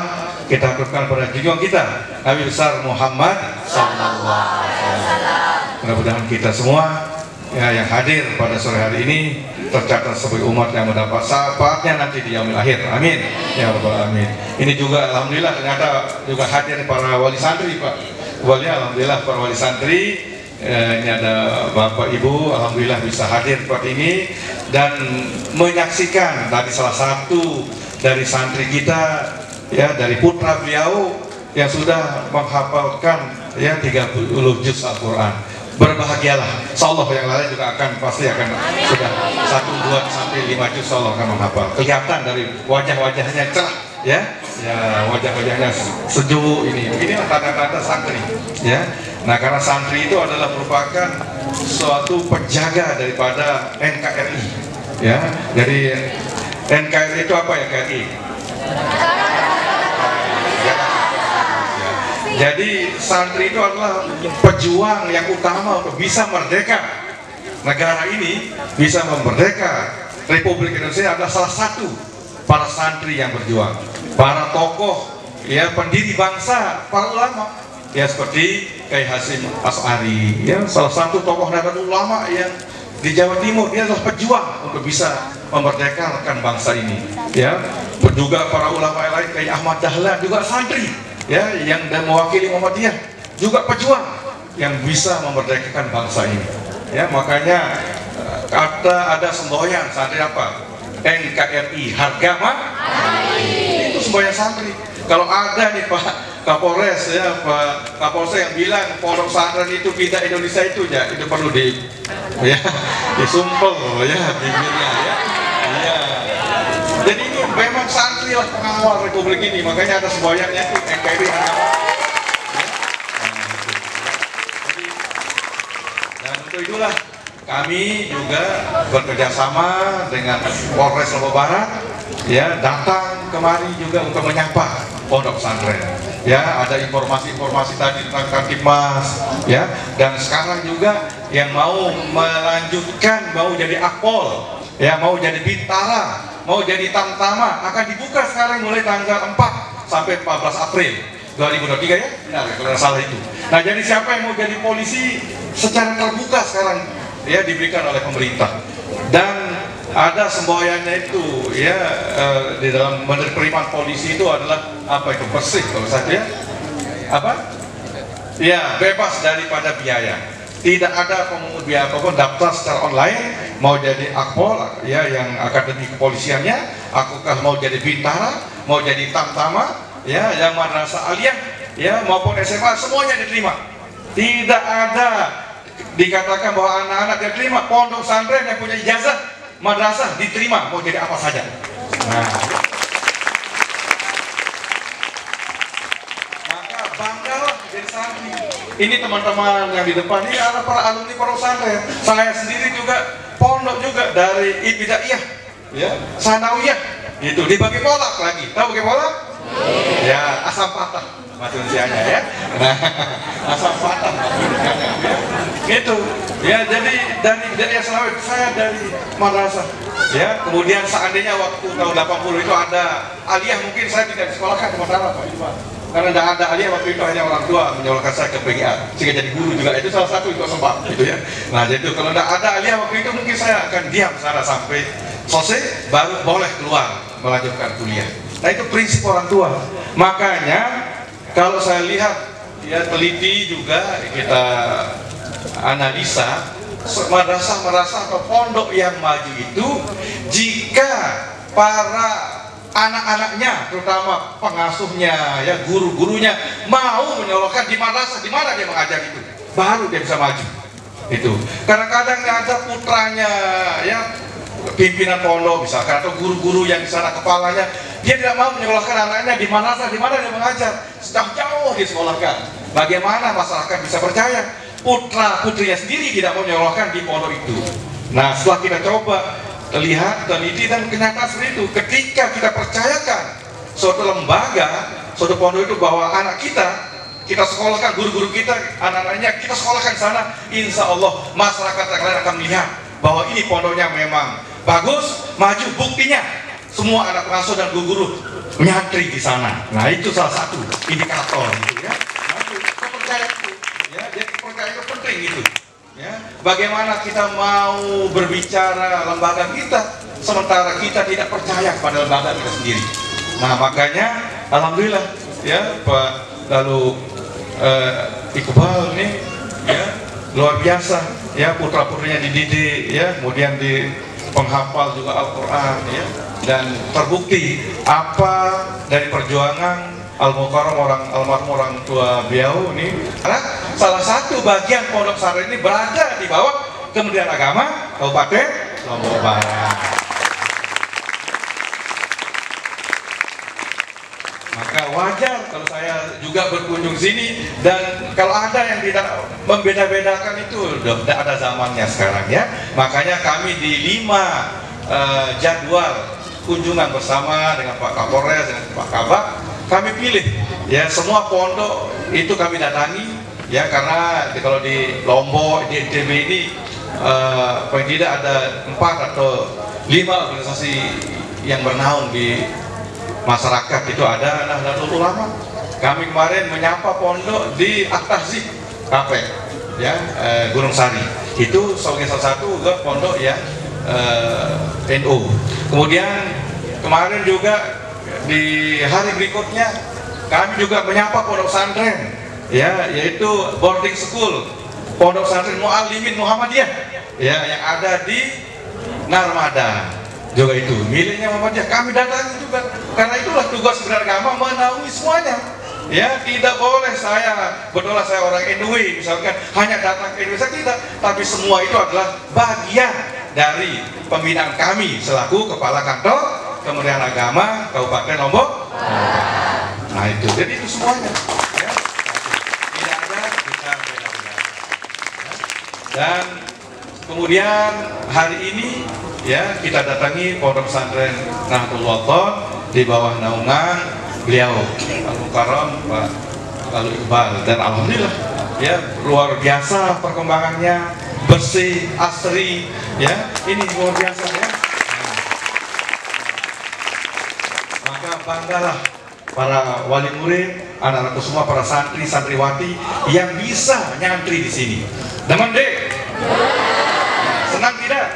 kita aturkan pada junjungan kita Nabi besar Muhammad sallallahu alaihi wasallam. Mudah-mudahan kita semua ya, yang hadir pada sore hari ini tercatat sebagai umat yang mendapat syafaatnya nanti di yaumil akhir. Amin ya rabbal alamin. Ini juga alhamdulillah ternyata juga hadir para wali santri Pak. Wali alhamdulillah para wali santri. Ini ada Bapak Ibu, alhamdulillah bisa hadir seperti ini dan menyaksikan tadi salah satu dari santri kita, ya dari putra beliau yang sudah menghafalkan ya 30 juz Al-Quran. Berbahagialah, insyaallah yang lain juga akan pasti akan sudah 1, 2 sampai 5 juz insyaallah akan menghafal. Kelihatan dari wajah-wajahnya cerah, ya wajah-wajahnya sejuk ini. Inilah tanda-tanda santri, ya. Nah karena santri itu adalah merupakan suatu penjaga daripada NKRI, ya. Jadi NKRI itu apa ya NKRI? Jadi santri itu adalah pejuang yang utama untuk bisa merdeka negara ini, bisa memerdeka Republik Indonesia adalah salah satu para santri yang berjuang, para tokoh ya pendiri bangsa, para ulama ya seperti Kiai Hasyim Asy'ari ya salah satu tokoh Nahdlatul Ulama yang di Jawa Timur, dia adalah pejuang untuk bisa memerdekakan bangsa ini ya. Juga para ulama lain Kiai Ahmad Dahlan juga santri ya yang mewakili Muhammadiyah, juga pejuang yang bisa memerdekakan bangsa ini ya. Makanya ada semboyan santri apa? NKRI harga mati. Itu semboyan santri. Kalau ada nih Pak Kapolres ya, Pak Kapolres yang bilang pondok pesantren itu kita Indonesia itu ya, itu perlu disumpel ya bibirnya ya. Iya. Jadi ini memang santri lah pengawal Republik ini, makanya ada semboyannya itu NKRI harga mati. Dan untuk itulah kami juga bekerjasama dengan Polres Lombok Barat ya datang kemari juga untuk menyapa pondok pesantren ya. Ada informasi-informasi tadi tentang Kamtibmas ya, dan sekarang juga yang mau melanjutkan, mau jadi akpol ya, mau jadi bintara, mau jadi tamtama akan dibuka sekarang mulai tanggal 4 sampai 14 April 2023 ya, benar kalau tidak salah itu. Nah jadi siapa yang mau jadi polisi secara terbuka sekarang ya diberikan oleh pemerintah. Dan ada semboyannya itu ya di dalam penerimaan polisi itu adalah apa itu bersih kalau saya apa ya, bebas daripada biaya, tidak ada pemungut biaya apapun, daftar secara online, mau jadi akpol ya yang akademi kepolisiannya, apakah mau jadi bintara, mau jadi tamtama ya, yang madrasah aliyah ya maupun SMA semuanya diterima. Tidak ada dikatakan bahwa anak-anak diterima, pondok pesantren yang punya ijazah madrasah diterima, mau jadi apa saja. Nah, maka banggalah jadi santri. Ini teman-teman yang di depan ini adalah para alumni pondok pesantren. Saya sendiri juga pondok juga dari Ibtidaiyah, ya, Sanawiyah. Itu dibagi polak lagi. Tahu bagi polak? Ya, asam patah manusianya ya. Nah, asam patah manusianya ya. Gitu ya. Jadi dari Asnawi saya dari madrasah ya. Kemudian seandainya waktu tahun 80 itu ada aliyah, mungkin saya tidak disekolahkan sementara Pak, karena tidak ada aliyah waktu itu, hanya orang tua menyekolahkan saya ke PGA sehingga jadi guru juga. Itu salah satu itu sempat gitu ya. Nah jadi kalau tidak ada aliyah waktu itu mungkin saya akan diam sana sampai selesai baru boleh keluar melanjutkan kuliah. Nah itu prinsip orang tua. Makanya kalau saya lihat ya teliti juga kita analisa, madrasah atau pondok yang maju itu jika para anak-anaknya, terutama pengasuhnya, ya guru-gurunya mau menyalurkan di madrasah di mana dia mengajar itu, baru dia bisa maju. Itu kadang-kadang ada putranya, ya pimpinan pondok misalkan atau guru-guru yang di sana kepalanya, dia tidak mau menyekolahkan anaknya di madrasah di mana dia mengajar, jauh disekolahkan. Bagaimana masyarakat bisa percaya putra putrinya sendiri tidak mau menyekolahkan di pondok itu? Nah, setelah kita coba lihat, teliti, dan kenyataan seperti itu, ketika kita percayakan suatu lembaga, suatu pondok itu bahwa anak kita sekolahkan, guru-guru kita, anak-anaknya kita sekolahkan di sana, insya Allah masyarakat yang lain akan melihat bahwa ini pondoknya memang bagus, maju. Buktinya semua anak pengasuh dan guru-guru menyantri di sana. Nah, itu salah satu indikator gitu ya. Maju, kepercayaan itu ya, jadi kepercayaan itu penting gitu ya. Bagaimana kita mau berbicara lembaga kita sementara kita tidak percaya pada lembaga kita sendiri. Nah, makanya alhamdulillah ya Pak lalu Iqbal ini ya luar biasa ya, putra putrinya dididik ya, kemudian di penghafal juga Al-Quran ya, dan terbukti apa dari perjuangan Al-Mukarram almarhum orang tua beliau ini, karena salah satu bagian pondok pesantren ini berada di bawah Kementerian Agama Kabupaten Lombok Barat. Maka wajar kalau saya juga berkunjung sini, dan kalau ada yang tidak membeda-bedakan itu tidak ada zamannya sekarang ya. Makanya kami di 5 jadwal kunjungan bersama dengan Pak Kapolres dan Pak Kabak, kami pilih ya semua pondok itu kami datangi ya, karena kalau di Lombok, di NTB ini paling tidak ada 4 atau 5 organisasi yang bernaung di masyarakat. Itu ada Nahdlatul Ulama. Kami kemarin menyapa pondok di At-Tahzik Kapek ya, Gunung Sari. Itu sebagai salah satu juga pondok ya NU. Kemudian kemarin juga di hari berikutnya kami juga menyapa pondok pesantren ya, yaitu boarding school pondok pesantren Muallimin Muhammadiyah ya, yang ada di Narmada juga, itu miliknya Muhammadiyah. Kami datangi juga karena itulah tugas Kementerian Agama menaungi semuanya ya. Tidak boleh saya betullah saya orang NU misalkan hanya datang ke Indonesia, tidak, tapi semua itu adalah bagian dari pembinaan kami selaku kepala kantor Kementerian Agama Kabupaten Lombok. Nah itu, jadi itu semuanya ya. Tidak ada bisa beda-beda ya. Dan kemudian hari ini ya kita datangi pondok pesantren Nahdlatul Wathon di bawah naungan beliau Al-Mukarram Pak lalu Iqbal, dan alhamdulillah ya luar biasa perkembangannya, bersih, asri ya, ini luar biasa ya. Maka banggalah para wali murid, anak-anakku semua, para santri santriwati yang bisa nyantri di sini. Teman dek, senang tidak?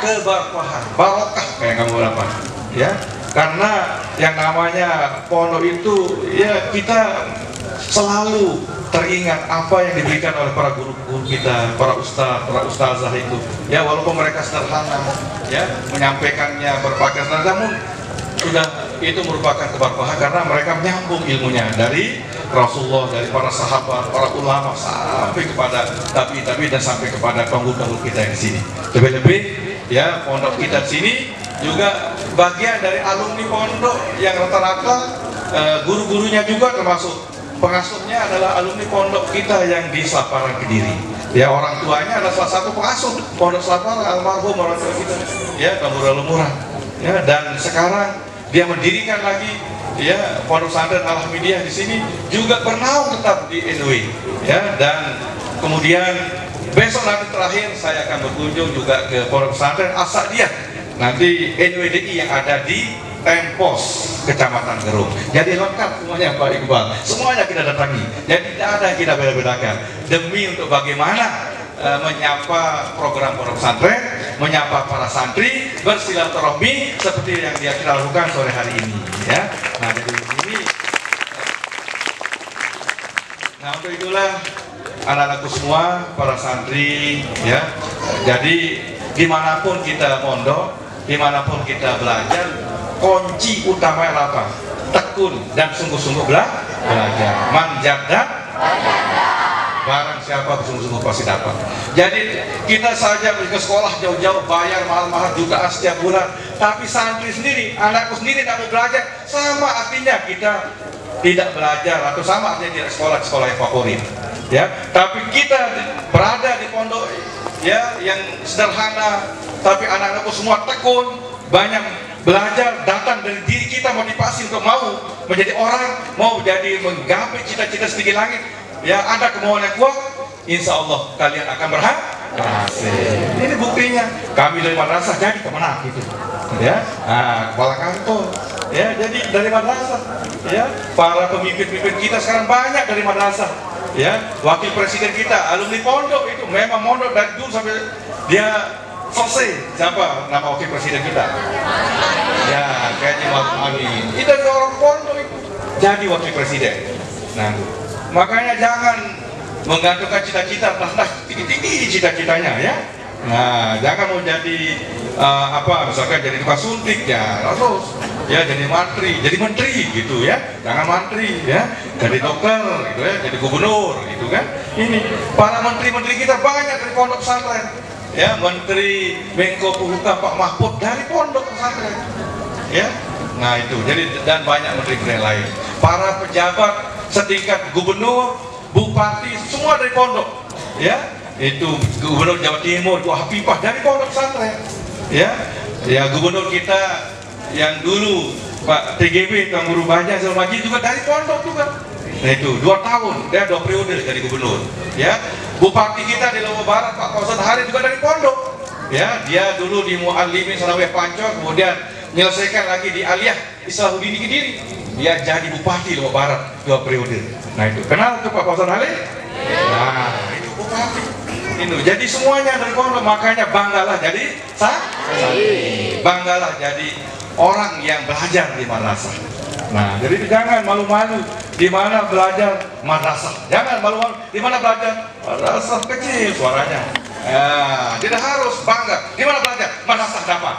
Keberkahan, barokah kayak kamu dapat ya, karena yang namanya pondok itu ya kita selalu teringat apa yang diberikan oleh para guru-guru kita, para ustazah itu ya, walaupun mereka sederhana ya menyampaikannya berpakaian sederhana, namun sudah itu merupakan keberkahan karena mereka menyambung ilmunya dari Rasulullah, dari para sahabat, para ulama sampai kepada tabi-tabi dan sampai kepada pengguna kita yang di sini. Lebih-lebih ya pondok kita di sini juga bagian dari alumni pondok yang rata-rata guru-gurunya juga termasuk pengasuhnya adalah alumni pondok kita yang di Selaparan Kediri. Ya, orang tuanya adalah salah satu pengasuh pondok Selaparan, almarhum orang tua kita ya, Tambura Lumuran. Ya, dan sekarang dia mendirikan lagi ya pondok pesantren Al-Hamidiyah di sini, juga bernaung tetap di NW ya. Dan kemudian besok nanti terakhir saya akan berkunjung juga ke pondok pesantren As-Sa'diyah nanti NWDI yang ada di Tempos Kecamatan Gerung. Jadi lengkap semuanya Pak Iqbal, semuanya kita datangi. Jadi tidak ada yang kita beda-bedakan demi untuk bagaimana menyapa program pondok pesantren, menyapa para santri, bersilaturahmi seperti yang kita lakukan sore hari ini ya. Nah, dari sini Nah, untuk itulah anak-anakku semua, para santri, ya. Jadi dimanapun kita mondok, dimanapun kita belajar, kunci utama apa? Tekun dan sungguh-sungguh belajar. Manjada, barang siapa sungguh-sungguh pasti dapat. Jadi kita saja pergi ke sekolah jauh-jauh, bayar mahal-mahal jutaan setiap bulan, tapi santri sendiri, anakku sendiri tidak mau belajar, sama artinya kita tidak belajar, atau sama artinya tidak sekolah yang favorit, ya. Tapi kita berada di pondok, ya, yang sederhana, tapi anak-anakku semua tekun, banyak belajar, datang dari diri kita, motivasi untuk mau menjadi orang, mau jadi menggapai cita-cita setinggi langit, ya. Ada kemauan yang kuat, insya Allah kalian akan berhasil. Ini buktinya, kami dari madrasah jadi kemenang gitu, ya. Nah, kepala kantor, ya, jadi dari madrasah, ya. Para pemimpin-pemimpin kita sekarang banyak dari madrasah, ya. Wakil presiden kita alumni pondok, itu memang mondok dari dulu sampai dia selesai. Siapa nama wakil presiden kita? Ya, kayaknya Amin. Itu dari orang pondok itu jadi wakil presiden. Nah, makanya jangan menggantungkan cita-cita, tinggi-tinggi cita-citanya, ya. Nah, jangan mau jadi misalkan jadi tukang suntik, ya, terus, ya, jadi menteri gitu, ya. Jangan menteri, ya, jadi dokter gitu, ya, jadi gubernur gitu kan. Ini para menteri-menteri kita banyak dari pondok pesantren, ya. Menteri Menko Polhukam Pak Mahfud dari pondok pesantren, ya. Nah, itu jadi, dan banyak menteri-menteri lain. Para pejabat setingkat gubernur, bupati, semua dari pondok, ya. Itu gubernur Jawa Timur, Bu Hafifah dari pondok pesantren, ya. Ya, gubernur kita yang dulu Pak TGB, Tuan Guru Baja Zulmaji juga dari pondok juga. Nah, itu 2 tahun, dia 2 periode jadi gubernur, ya. Bupati kita di Lombok Barat Pak Fauzan Hari juga dari pondok, ya. Dia dulu di Muallimin Sanawiyah Pancor, kemudian menyelesaikan lagi di Aliyah Islahuddin di Kediri, dia jadi bupati Lombok Barat 2 periode. Nah, itu kenal tuh Pak Fauzan Hari. Nah, itu bupati. Itu jadi semuanya dari pondok, makanya banggalah jadi santri, banggalah jadi orang yang belajar di madrasah. Nah, jadi jangan malu-malu di mana belajar madrasah, jangan malu-malu di mana belajar madrasah kecil suaranya. Tidak harus bangga di mana belajar madrasah dapat.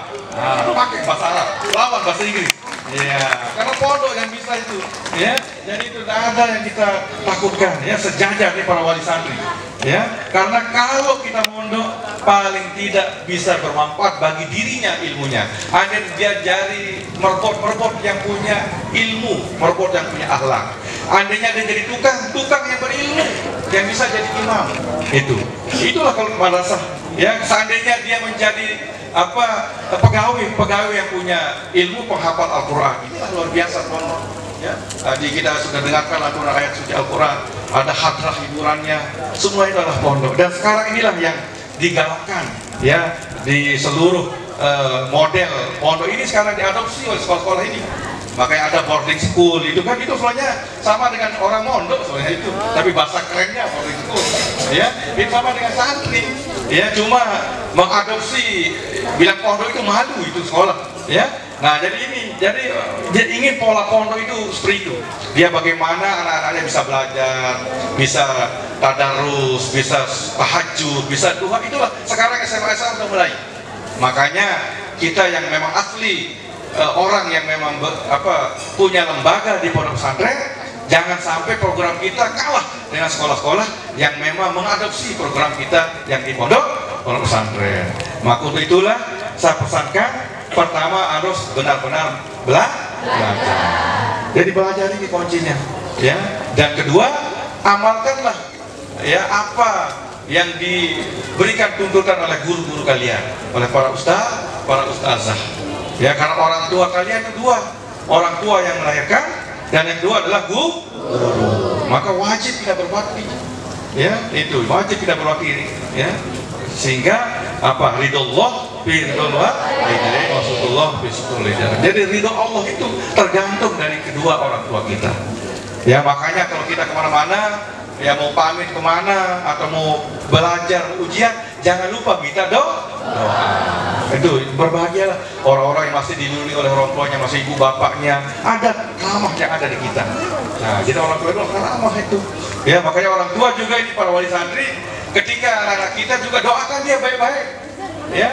Pakai bahasa Arab, lawan bahasa Inggris. Ya, karena pondok yang bisa itu, ya. Jadi itu tidak ada yang kita takutkan, ya, sejajar nih para wali santri, ya. Karena kalau kita mondok paling tidak bisa bermanfaat bagi dirinya ilmunya. Hanya dia jadi merbot yang punya ilmu, merbot yang punya akhlak. Andainya dia jadi tukang yang berilmu, yang bisa jadi imam. Itulah kalau madrasah, ya. Seandainya dia menjadi pegawai yang punya ilmu penghafal Al-Quran, inilah luar biasa pondok, ya. Tadi kita sudah dengarkan lantunan ayat suci Al-Quran, ada hadrah hiburannya, semua itu adalah pondok. Dan sekarang inilah yang digalakkan, ya, di seluruh model pondok ini sekarang diadopsi oleh sekolah-sekolah ini. Makanya ada boarding school, itu kan itu soalnya sama dengan orang mondok soalnya itu, tapi bahasa kerennya boarding school, ya. Itu sama dengan santri, ya, cuma mengadopsi bilang pondok itu malu itu sekolah, ya. Nah, jadi dia ingin pola pondok itu seperti itu. Dia bagaimana anak-anaknya bisa belajar, bisa tadarus, bisa tahajud, bisa duha. Itulah sekarang SMA sudah mulai. Makanya kita yang memang asli, orang yang memang punya lembaga di pondok pesantren, jangan sampai program kita kalah dengan sekolah-sekolah yang memang mengadopsi program kita yang di pondok pesantren. Maka untuk itulah saya pesankan, pertama harus benar-benar belajar. Jadi belajar ini kuncinya, ya. Dan kedua, amalkanlah, ya, apa yang diberikan tuntutan oleh guru-guru kalian, oleh para ustazah. Ya, karena orang tua kalian itu 2, orang tua yang melahirkan, dan yang kedua adalah guru. Maka wajib kita berbakti, ya, itu wajib kita berbakti, ya. Sehingga ridhollah fi ridhollah, maksudullah fi sutulillah. Jadi ridho Allah itu tergantung dari kedua orang tua kita. Ya, makanya kalau kita kemana-mana, ya, mau pamit kemana atau mau belajar ujian, jangan lupa minta doa. Itu berbahagialah orang-orang yang masih dilindungi oleh orang tuanya, masih ibu bapaknya, ada ramah yang ada di kita. Nah, jadi orang tua itu ramah itu. Ya, makanya orang tua juga ini para wali santri, ketika anak-anak kita juga doakan dia baik-baik. Ya,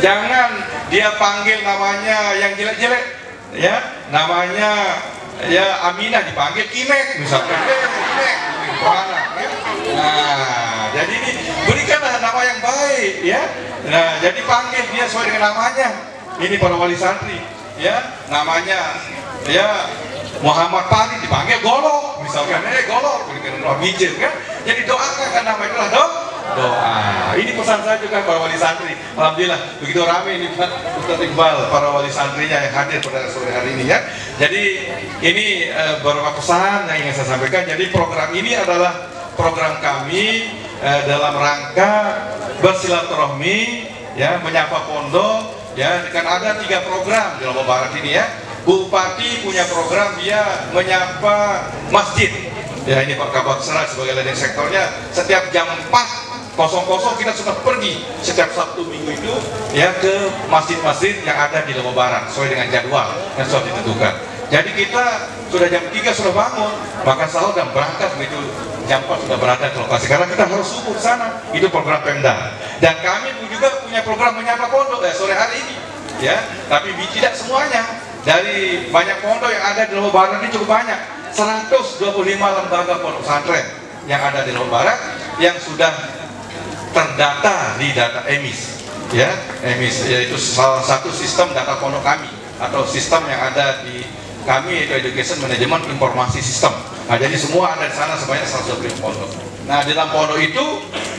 jangan dia panggil namanya yang jelek-jelek. Ya, namanya ya Aminah dipanggil Imek misalkan. Imek, gimana? Ya? Nah, jadi ini berikanlah nama yang baik, ya. Nah, jadi panggil dia sesuai dengan namanya. Ini para wali santri, ya, namanya ya Muhammad Fahri dipanggil Golok, misalkan Golok, bijil kan. Jadi doakan kan nama itulah doa. Ini pesan saya juga para wali santri. Alhamdulillah begitu ramai ini Pak Ustaz Iqbal, para wali santrinya yang hadir pada sore hari ini ya. Jadi ini beberapa pesan yang ingin saya sampaikan. Jadi program ini adalah program kami dalam rangka bersilaturahmi, ya, menyapa pondok. Ya, kan ada 3 program di Lombok Barat ini ya. Bupati punya program dia menyapa masjid. Ya, ini Pak Kabak Serai sebagai leading sektornya, setiap jam 4.00 kita sudah pergi setiap Sabtu Minggu itu ya ke masjid-masjid yang ada di Lombok Barat sesuai dengan jadwal yang sudah ditentukan. Jadi kita sudah jam 3 sudah bangun, makan sahur dan berangkat begitu jam 4 sudah berada di lokasi karena kita harus subuh sana. Itu program Pemda. Dan kami juga punya program menyapa pondok sore hari ini, ya. Tapi tidak semuanya. Dari banyak pondok yang ada di Lombok Barat ini cukup banyak. 125 lembaga pondok pesantren yang ada di Lombok Barat yang sudah terdata di data EMIS, ya. EMIS yaitu salah satu sistem data pondok kami atau sistem yang ada di kami, yaitu Education Management Informasi System. Nah, jadi semua ada di sana sebanyak 125 pondok. Nah, di dalam pondok itu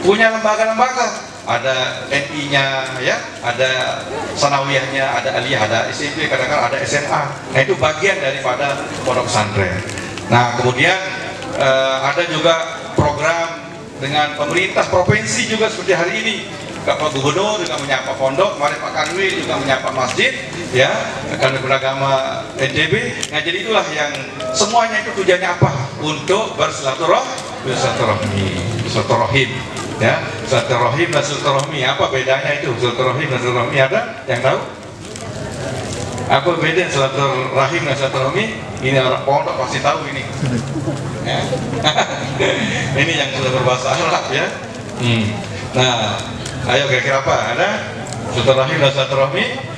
punya lembaga-lembaga, ada NI-nya, ya, ada sanawiyahnya, ada aliyah, ada SMP, kadang-kadang ada SMA. Nah, itu bagian daripada pondok pesantren. Nah, kemudian ada juga program dengan pemerintah provinsi juga seperti hari ini. Pak Gubernur juga menyapa pondok, kemarin Pak Kanwil juga menyapa masjid, ya, Kanwil Beragama NTB. Nah, jadi itulah yang semuanya itu tujuannya apa? Untuk bersilaturahim, ya, silaturahim dan silaturahmi. Apa bedanya itu silaturahim dan silaturahmi? Ada yang tahu? Apa beda silaturahim dan silaturahmi? Ini orang pondok pasti tahu ini. Ya. Ini yang sudah berbahasa Arab, ya. Nah, ayo kira-kira apa? Ada silaturahim dan silaturahmi?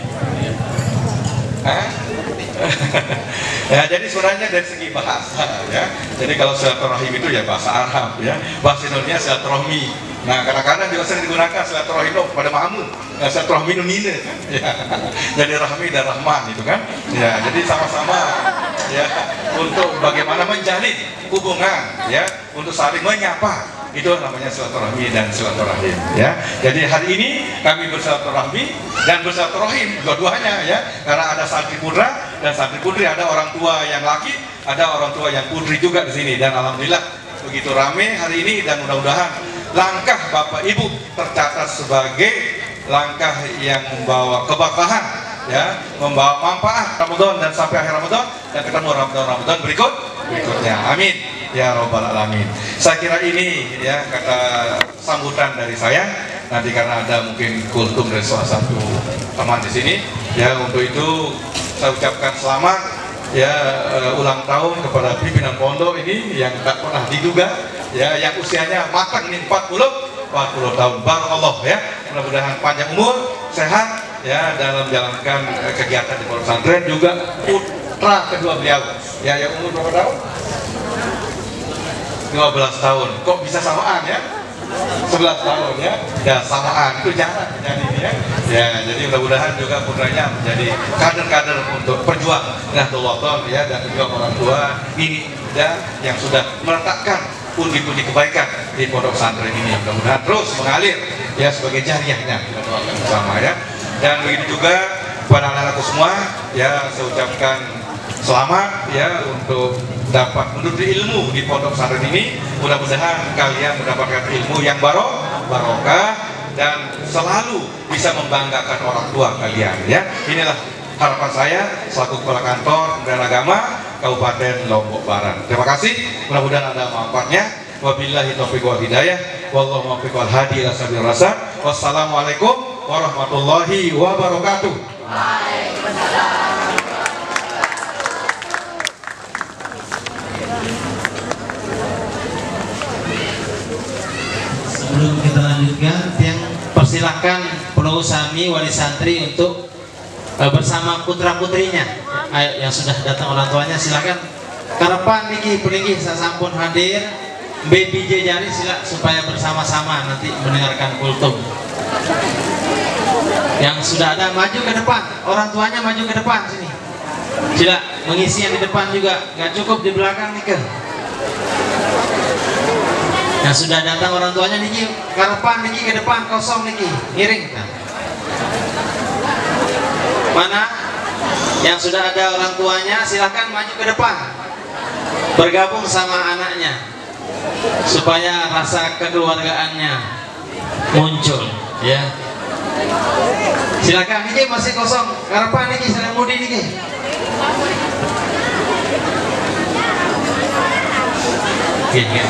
Ya, jadi sebenarnya dari segi bahasa, ya. Jadi kalau silaturahim itu ya bahasa Arab, ya. Bahasa Indonesia silaturahmi. Nah, kadang-kadang juga sering digunakan silaturahim pada makmum. Nah, silaturahmi nunine, ya. Jadi rahmi dan rahman itu kan. Ya, jadi sama-sama ya untuk bagaimana menjalin hubungan, ya, untuk saling menyapa. Itu namanya silaturahmi dan silaturahim, ya. Jadi hari ini kami bersilaturahmi dan bersilaturahim dua-duanya, ya, karena ada santri putra dan santri putri, ada orang tua yang laki, ada orang tua yang putri juga di sini. Dan alhamdulillah begitu ramai hari ini, dan mudah-mudahan langkah Bapak Ibu tercatat sebagai langkah yang membawa keberkahan, ya, membawa manfaat Ramadan dan sampai akhir Ramadan, dan ketemu Ramadan berikutnya. Amin ya Rabbal Alamin. Saya kira ini, ya, kata sambutan dari saya. Nanti karena ada mungkin kultum dari salah satu teman di sini, ya, untuk itu saya ucapkan selamat, ya, ulang tahun kepada pimpinan pondok ini yang tak pernah diduga, ya, yang usianya matang ini 40 tahun. Barakallah, ya. Mudah-mudahan panjang umur, sehat, ya, dalam menjalankan kegiatan di pondok pesantren. Juga putra kedua beliau, ya, yang umur berapa tahun? 12 tahun. Kok bisa samaan, ya? 11 tahun, ya. Ya, samaan. Itu jarang terjadi, ya. Ya, jadi mudah-mudahan juga putranya menjadi kader-kader untuk perjuang Nahdlatul, ya, dan juga orang tua ini, ya, yang sudah meletakkan pundi-pundi kebaikan di pondok pesantren ini. Mudah-mudahan terus mengalir, ya, sebagai jariahnya. Kita doakan bersama, ya. Dan begitu juga pada anak-anakku semua, ya, saya ucapkan selamat, ya, untuk dapat menuntut ilmu di pondok pesantren ini. Mudah-mudahan kalian mendapatkan ilmu yang barokah dan selalu bisa membanggakan orang tua kalian, ya. Inilah harapan saya selaku kepala kantor Kementerian Agama Kabupaten Lombok Barat. Terima kasih. Mudah-mudahan ada manfaatnya. Wabillahi taufiq wal hidayah. Wallahu muwaffiq wal hadi ila sabil rasyad. Wassalamualaikum warahmatullahi wabarakatuh. Waalaikumsalam. sebelum kita lanjutkan, yang persilahkan Penusami wali santri untuk bersama putra putrinya. Ayo, yang sudah datang orang tuanya silakan karepan niki peninggi sasampun hadir baby jari sila supaya bersama-sama nanti mendengarkan kultum. Yang sudah ada maju ke depan, orang tuanya maju ke depan sini. Sila mengisi yang di depan juga, nggak cukup di belakang nih. Yang sudah datang orang tuanya niki karepan niki ke depan, kosong niki miring. Mana yang sudah ada orang tuanya silahkan maju ke depan bergabung sama anaknya supaya rasa kekeluargaannya muncul ya. Silakan, niki masih kosong karepan niki sedang mudi niki. Oke.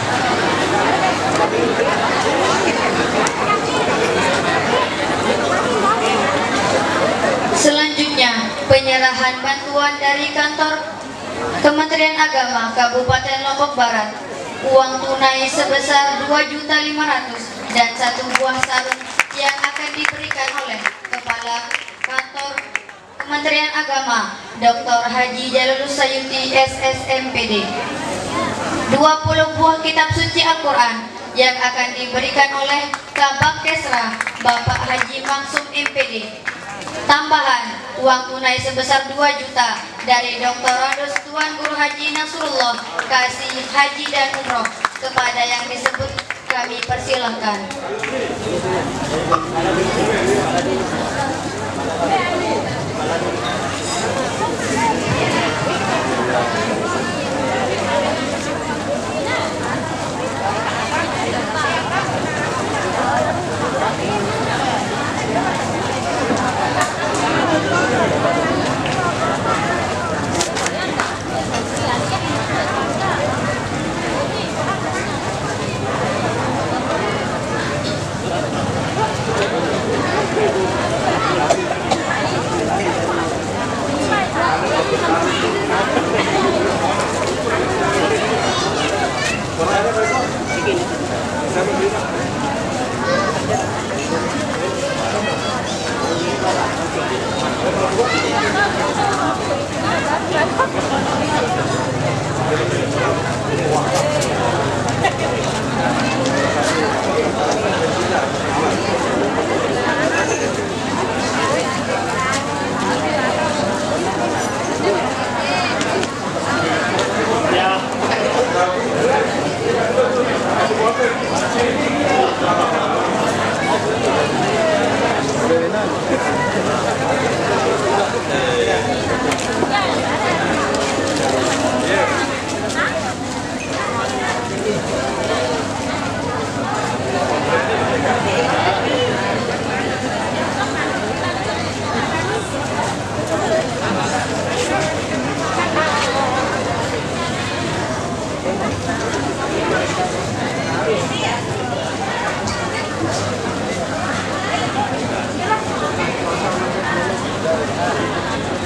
Selanjutnya, penyerahan bantuan dari kantor Kementerian Agama Kabupaten Lombok Barat, uang tunai sebesar 2.500.000 dan 1 buah sarung yang akan diberikan oleh Kepala Kantor Kementerian Agama Dr. Haji Jalulus Sayuti SSMPD, 20 buah kitab suci Al-Quran yang akan diberikan oleh Kabak Kesra Bapak Haji Maksum MPD. Tambahan uang tunai sebesar 2 juta dari Dr. Radus Tuan Guru Haji Nasrullah Kasih Haji dan Umroh. Kepada yang disebut kami persilahkan.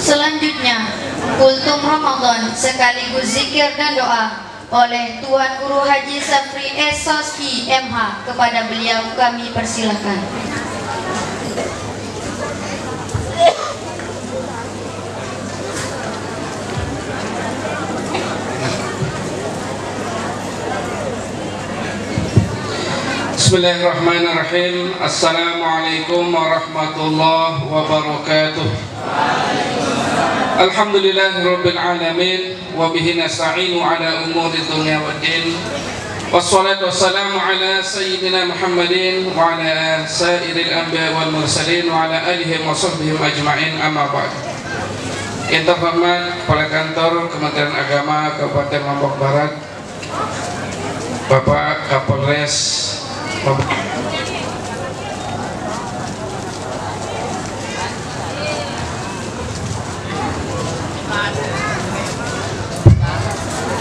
Selanjutnya, kultum Ramadan sekaligus zikir dan doa oleh Tuan Guru Haji Safri Soski MH. Kepada beliau kami persilahkan. Bismillahirrahmanirrahim. Assalamualaikum warahmatullahi wabarakatuh. Alhamdulillahirabbil alamin wa bihi nasta'inu ala umuri dunya waddin. Wassalatu wassalamu ala sayyidina Muhammadin wa ala sairil anbiya wal mursalin wa ala alihi wa sahbihi ajma'in, amma ba'd. Yang terhormat Kepala Kantor Kementerian Agama Kabupaten Lombok Barat, Bapak Kapolres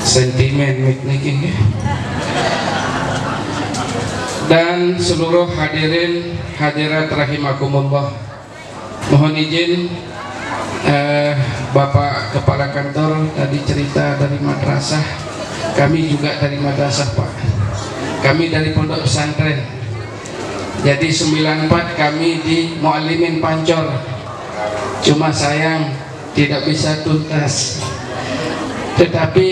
sentimen mikniking dan seluruh hadirin hadirat rahimakumullah, mohon izin Bapak Kepala Kantor tadi cerita dari madrasah, kami juga dari madrasah Pak, kami dari pondok pesantren Jadi 94 kami di Muallimin Pancor. Cuma sayang tidak bisa tuntas. Tetapi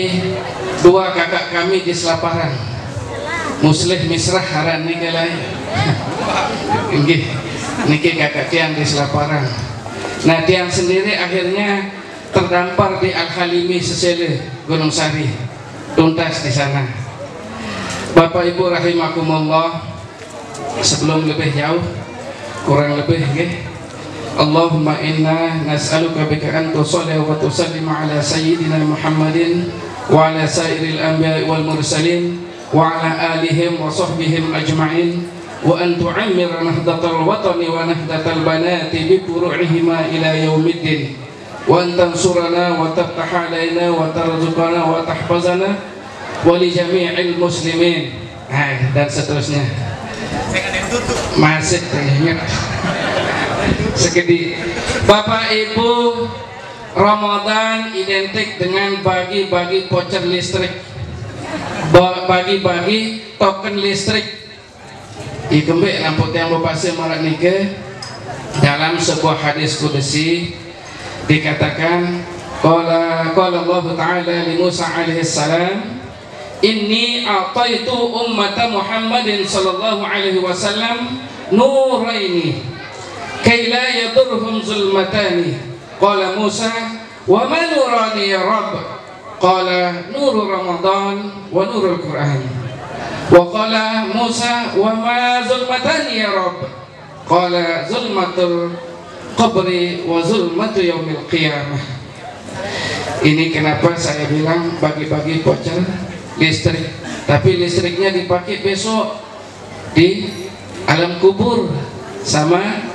dua kakak kami di Selaparan, Muslih Misrah Haran niki lain. Nggih, niki kakak tiang di Selaparan. Nah, tiang sendiri akhirnya terdampar di Al-Halimi Sesele, Gunung Sari. Tuntas di sana. Bapak Ibu rahimakumullah, sebelum lebih jauh, kurang lebih nggih. Allahumma inna nas'aluka bika an tusalli wa tusallim ala sayyidina Muhammadin wa ala sairil anbiya'i wal mursalin wa ala alihim wa sahbihim ajma'in wa an tu'ammira nahdatal watani wa nahdatal banati bi furu'ihima ila yaumiddin wa an tansurana wa taftah alaina wa tarzuqana wa tahfazana wa li jami'il muslimin. Dan seterusnya. Masih teringat. Segede. Bapak Ibu, Ramadan identik dengan bagi-bagi voucher listrik, bagi-bagi token listrik. Ikembek lamput yang berpasir marak nike. Dalam sebuah hadis qudsi dikatakan, qala Allah Ta'ala li Musa alaihi salam, inni a'taitu ummata Muhammadin sallallahu alaihi wasallam nuraini kay la yadurhum zulmatani. Qala Musa, wa ma nurani ya Rabb? Qala nuru Ramadan wa nurul Quran. Wa qala Musa, wa ma zulmatani ya Rabb? Qala zulmatul qabri wa zulmatu yaumil qiyamah. Ini kenapa saya bilang bagi-bagi voucher listrik, tapi listriknya dipakai besok di alam kubur sama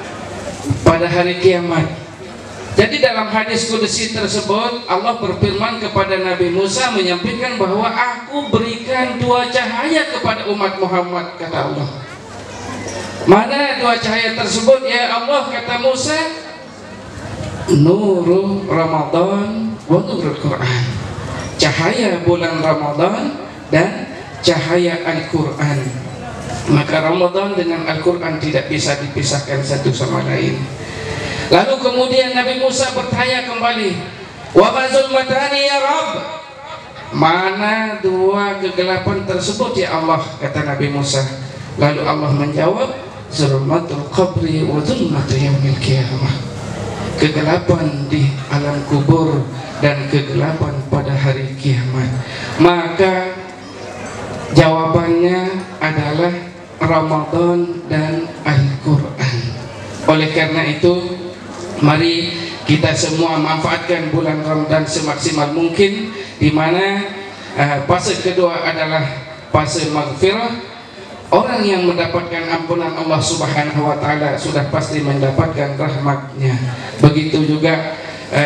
pada hari kiamat. Jadi dalam hadis qudsi tersebut Allah berfirman kepada Nabi Musa menyampaikan bahwa aku berikan dua cahaya kepada umat Muhammad, kata Allah. Mana dua cahaya tersebut ya Allah, kata Musa? Nurul Ramadan wa nurul Quran. Cahaya bulan Ramadan dan cahaya Al-Quran. Maka Ramadan dengan Al-Quran tidak bisa dipisahkan satu sama lain. Lalu kemudian Nabi Musa bertanya kembali, wa ma zulmatani ya Rabb? Mana dua kegelapan tersebut ya Allah, kata Nabi Musa. Lalu Allah menjawab, zulmatul qabri wa zulmatu yaumil qiyamah. Kegelapan di alam kubur dan kegelapan pada hari kiamat. Maka jawabannya adalah Ramadan dan Al-Quran. Oleh karena itu, mari kita semua manfaatkan bulan Ramadan semaksimal mungkin, di mana fase kedua adalah fase maghfirah. Orang yang mendapatkan ampunan Allah Subhanahu wa Ta'ala sudah pasti mendapatkan rahmatnya. Begitu juga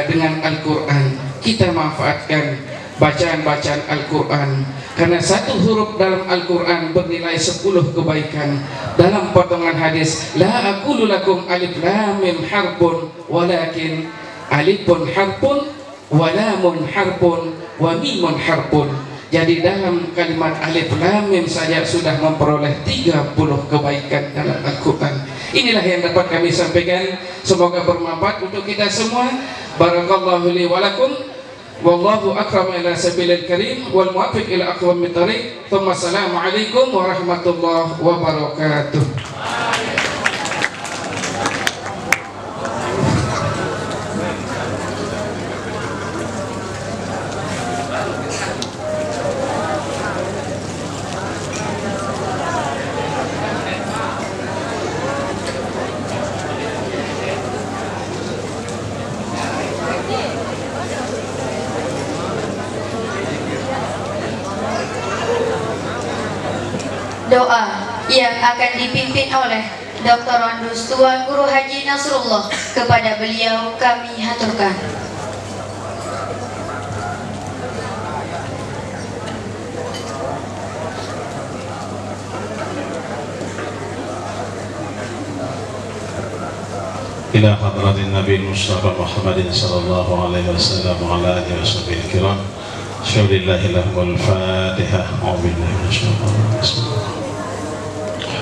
dengan Al-Quran. Kita manfaatkan bacaan-bacaan Al-Quran, karena satu huruf dalam Al-Quran bernilai 10 kebaikan. Dalam potongan hadis, la aqulu lakum alif lam mim harfun walakin alifun harfun wa lamun harfun wa mimun harfun. Jadi dalam kalimat alif lam mim saja sudah memperoleh 30 kebaikan dalam Al-Quran. Inilah yang dapat kami sampaikan, semoga bermanfaat untuk kita semua. Barakallahu li wa lakum. Wallahu akram ila sabilil karim wal muwaffiq ila aqwamit thariq. Assalamu alaikum warahmatullahi wabarakatuh. Doa yang akan dipimpin oleh Dr. Randus Tuan Guru Haji Nasrullah, kepada beliau kami haturkan. إلى حضرة النبي المصطفى محمد صلى الله عليه وسلم وعلى آله وصحبه الكرام. أشهد أن لا إله إلا الله. الفاتحة. أعوذ بالله من الشيطان الرجيم. بسم الله.